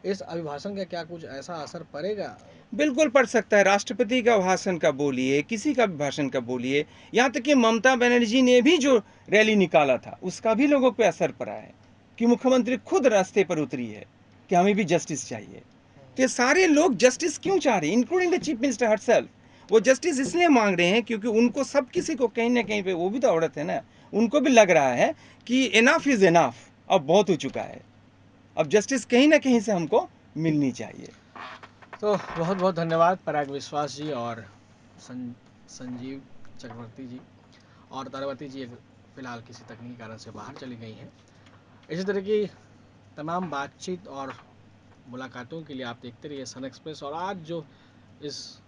इस अभिभाषण का क्या कुछ ऐसा असर पड़ेगा? बिल्कुल पड़ सकता है। राष्ट्रपति का भाषण का बोलिए, किसी का भी भाषण का बोलिए, यहाँ तक कि ममता बनर्जी ने भी जो रैली निकाला था उसका भी लोगों पे असर पड़ा है कि मुख्यमंत्री खुद रास्ते पर उतरी है कि हमें भी जस्टिस चाहिए। तो ये सारे लोग जस्टिस क्यों चाह रहे हैं, including the chief minister herself. वो जस्टिस इसलिए मांग रहे हैं क्योंकि उनको सब किसी को कहीं ना कहीं पे, वो भी तो औरत है ना, उनको भी लग रहा है कि इनफ इज इनफ, अब बहुत हो चुका है, अब जस्टिस कहीं ना कहीं से हमको मिलनी चाहिए। तो बहुत बहुत धन्यवाद पराग विश्वास जी और संजीव चक्रवर्ती जी। और तारावती जी फिलहाल किसी तकनीकी कारण से बाहर चली गई हैं। इसी तरह की तमाम बातचीत और मुलाकातों के लिए आप देखते रहिए सन एक्सप्रेस। और आज जो इस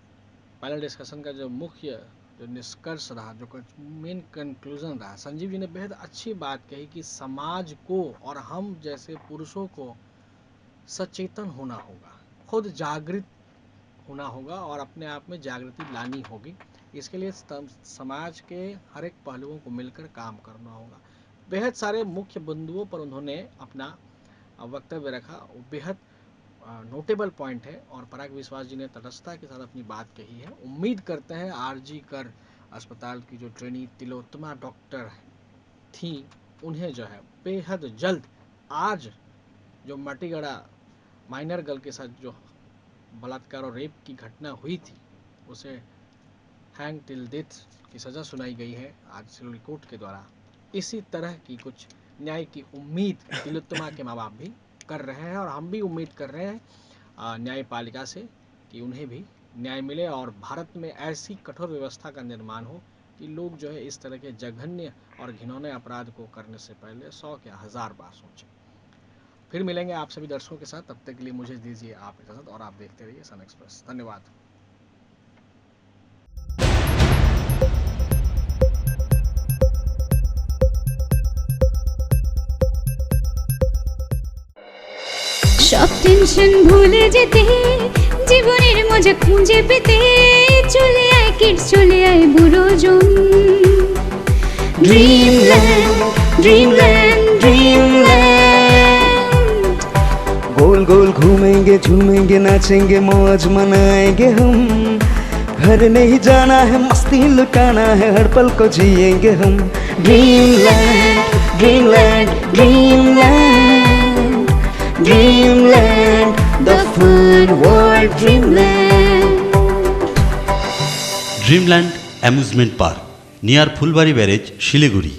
पैनल डिस्कशन का जो मुख्य जो निष्कर्ष रहा, जो मेन कंक्लूजन रहा, संजीव जी ने बेहद अच्छी बात कही कि समाज को और हम जैसे पुरुषों को सचेतन होना होगा, खुद जागृत होना होगा और अपने आप में जागृति लानी होगी। इसके लिए समाज के हर एक पहलुओं को मिलकर काम करना होगा। बेहद सारे मुख्य बिंदुओं पर उन्होंने अपना वक्तव्य रखा, वो बेहद नोटेबल पॉइंट है। और पराग विश्वास जी ने तटस्थता के साथ अपनी बात कही है। उम्मीद करते हैं आरजी कर अस्पताल की जो ट्रेनी तिलोत्तमा डॉक्टर थी उन्हें जो है बेहद जल्द, आज जो मटीगढ़ा माइनर गर्ल के साथ जो बलात्कार और रेप की घटना हुई थी, उसे हैंग टिल डेथ की सज़ा सुनाई गई है आज सिल्ली कोर्ट के द्वारा। इसी तरह की कुछ न्याय की उम्मीद तिलोत्तमा के माँ बाप भी कर रहे हैं, और हम भी उम्मीद कर रहे हैं न्यायपालिका से कि उन्हें भी न्याय मिले और भारत में ऐसी कठोर व्यवस्था का निर्माण हो कि लोग जो है इस तरह के जघन्य और घिनौने अपराध को करने से पहले 100 या 1000 बार सोचें। फिर मिलेंगे आप सभी दर्शकों के साथ, तब तक के लिए मुझे दीजिए आप इजाज़त और आप देखते रहिए सन एक्सप्रेस। धन्यवाद। সব টেনশন ভুলে যেতে, জীবনের মজা খুঁজে পেতে, চলে আয় কিডস, চলে আয় বুড়োজন। Dreamland, Dreamland, Dreamland. गोल गोल घूमेंगे, झूमेंगे, नाचेंगे, मौज मनाएंगे हम। घर नहीं जाना है, मस्ती लुटाना है, हर पल को जिएंगे हम। Dreamland, dreamland, dreamland, dreamland, the fun world, dreamland. Dreamland amusement park, near Phulbari barrage, Siliguri.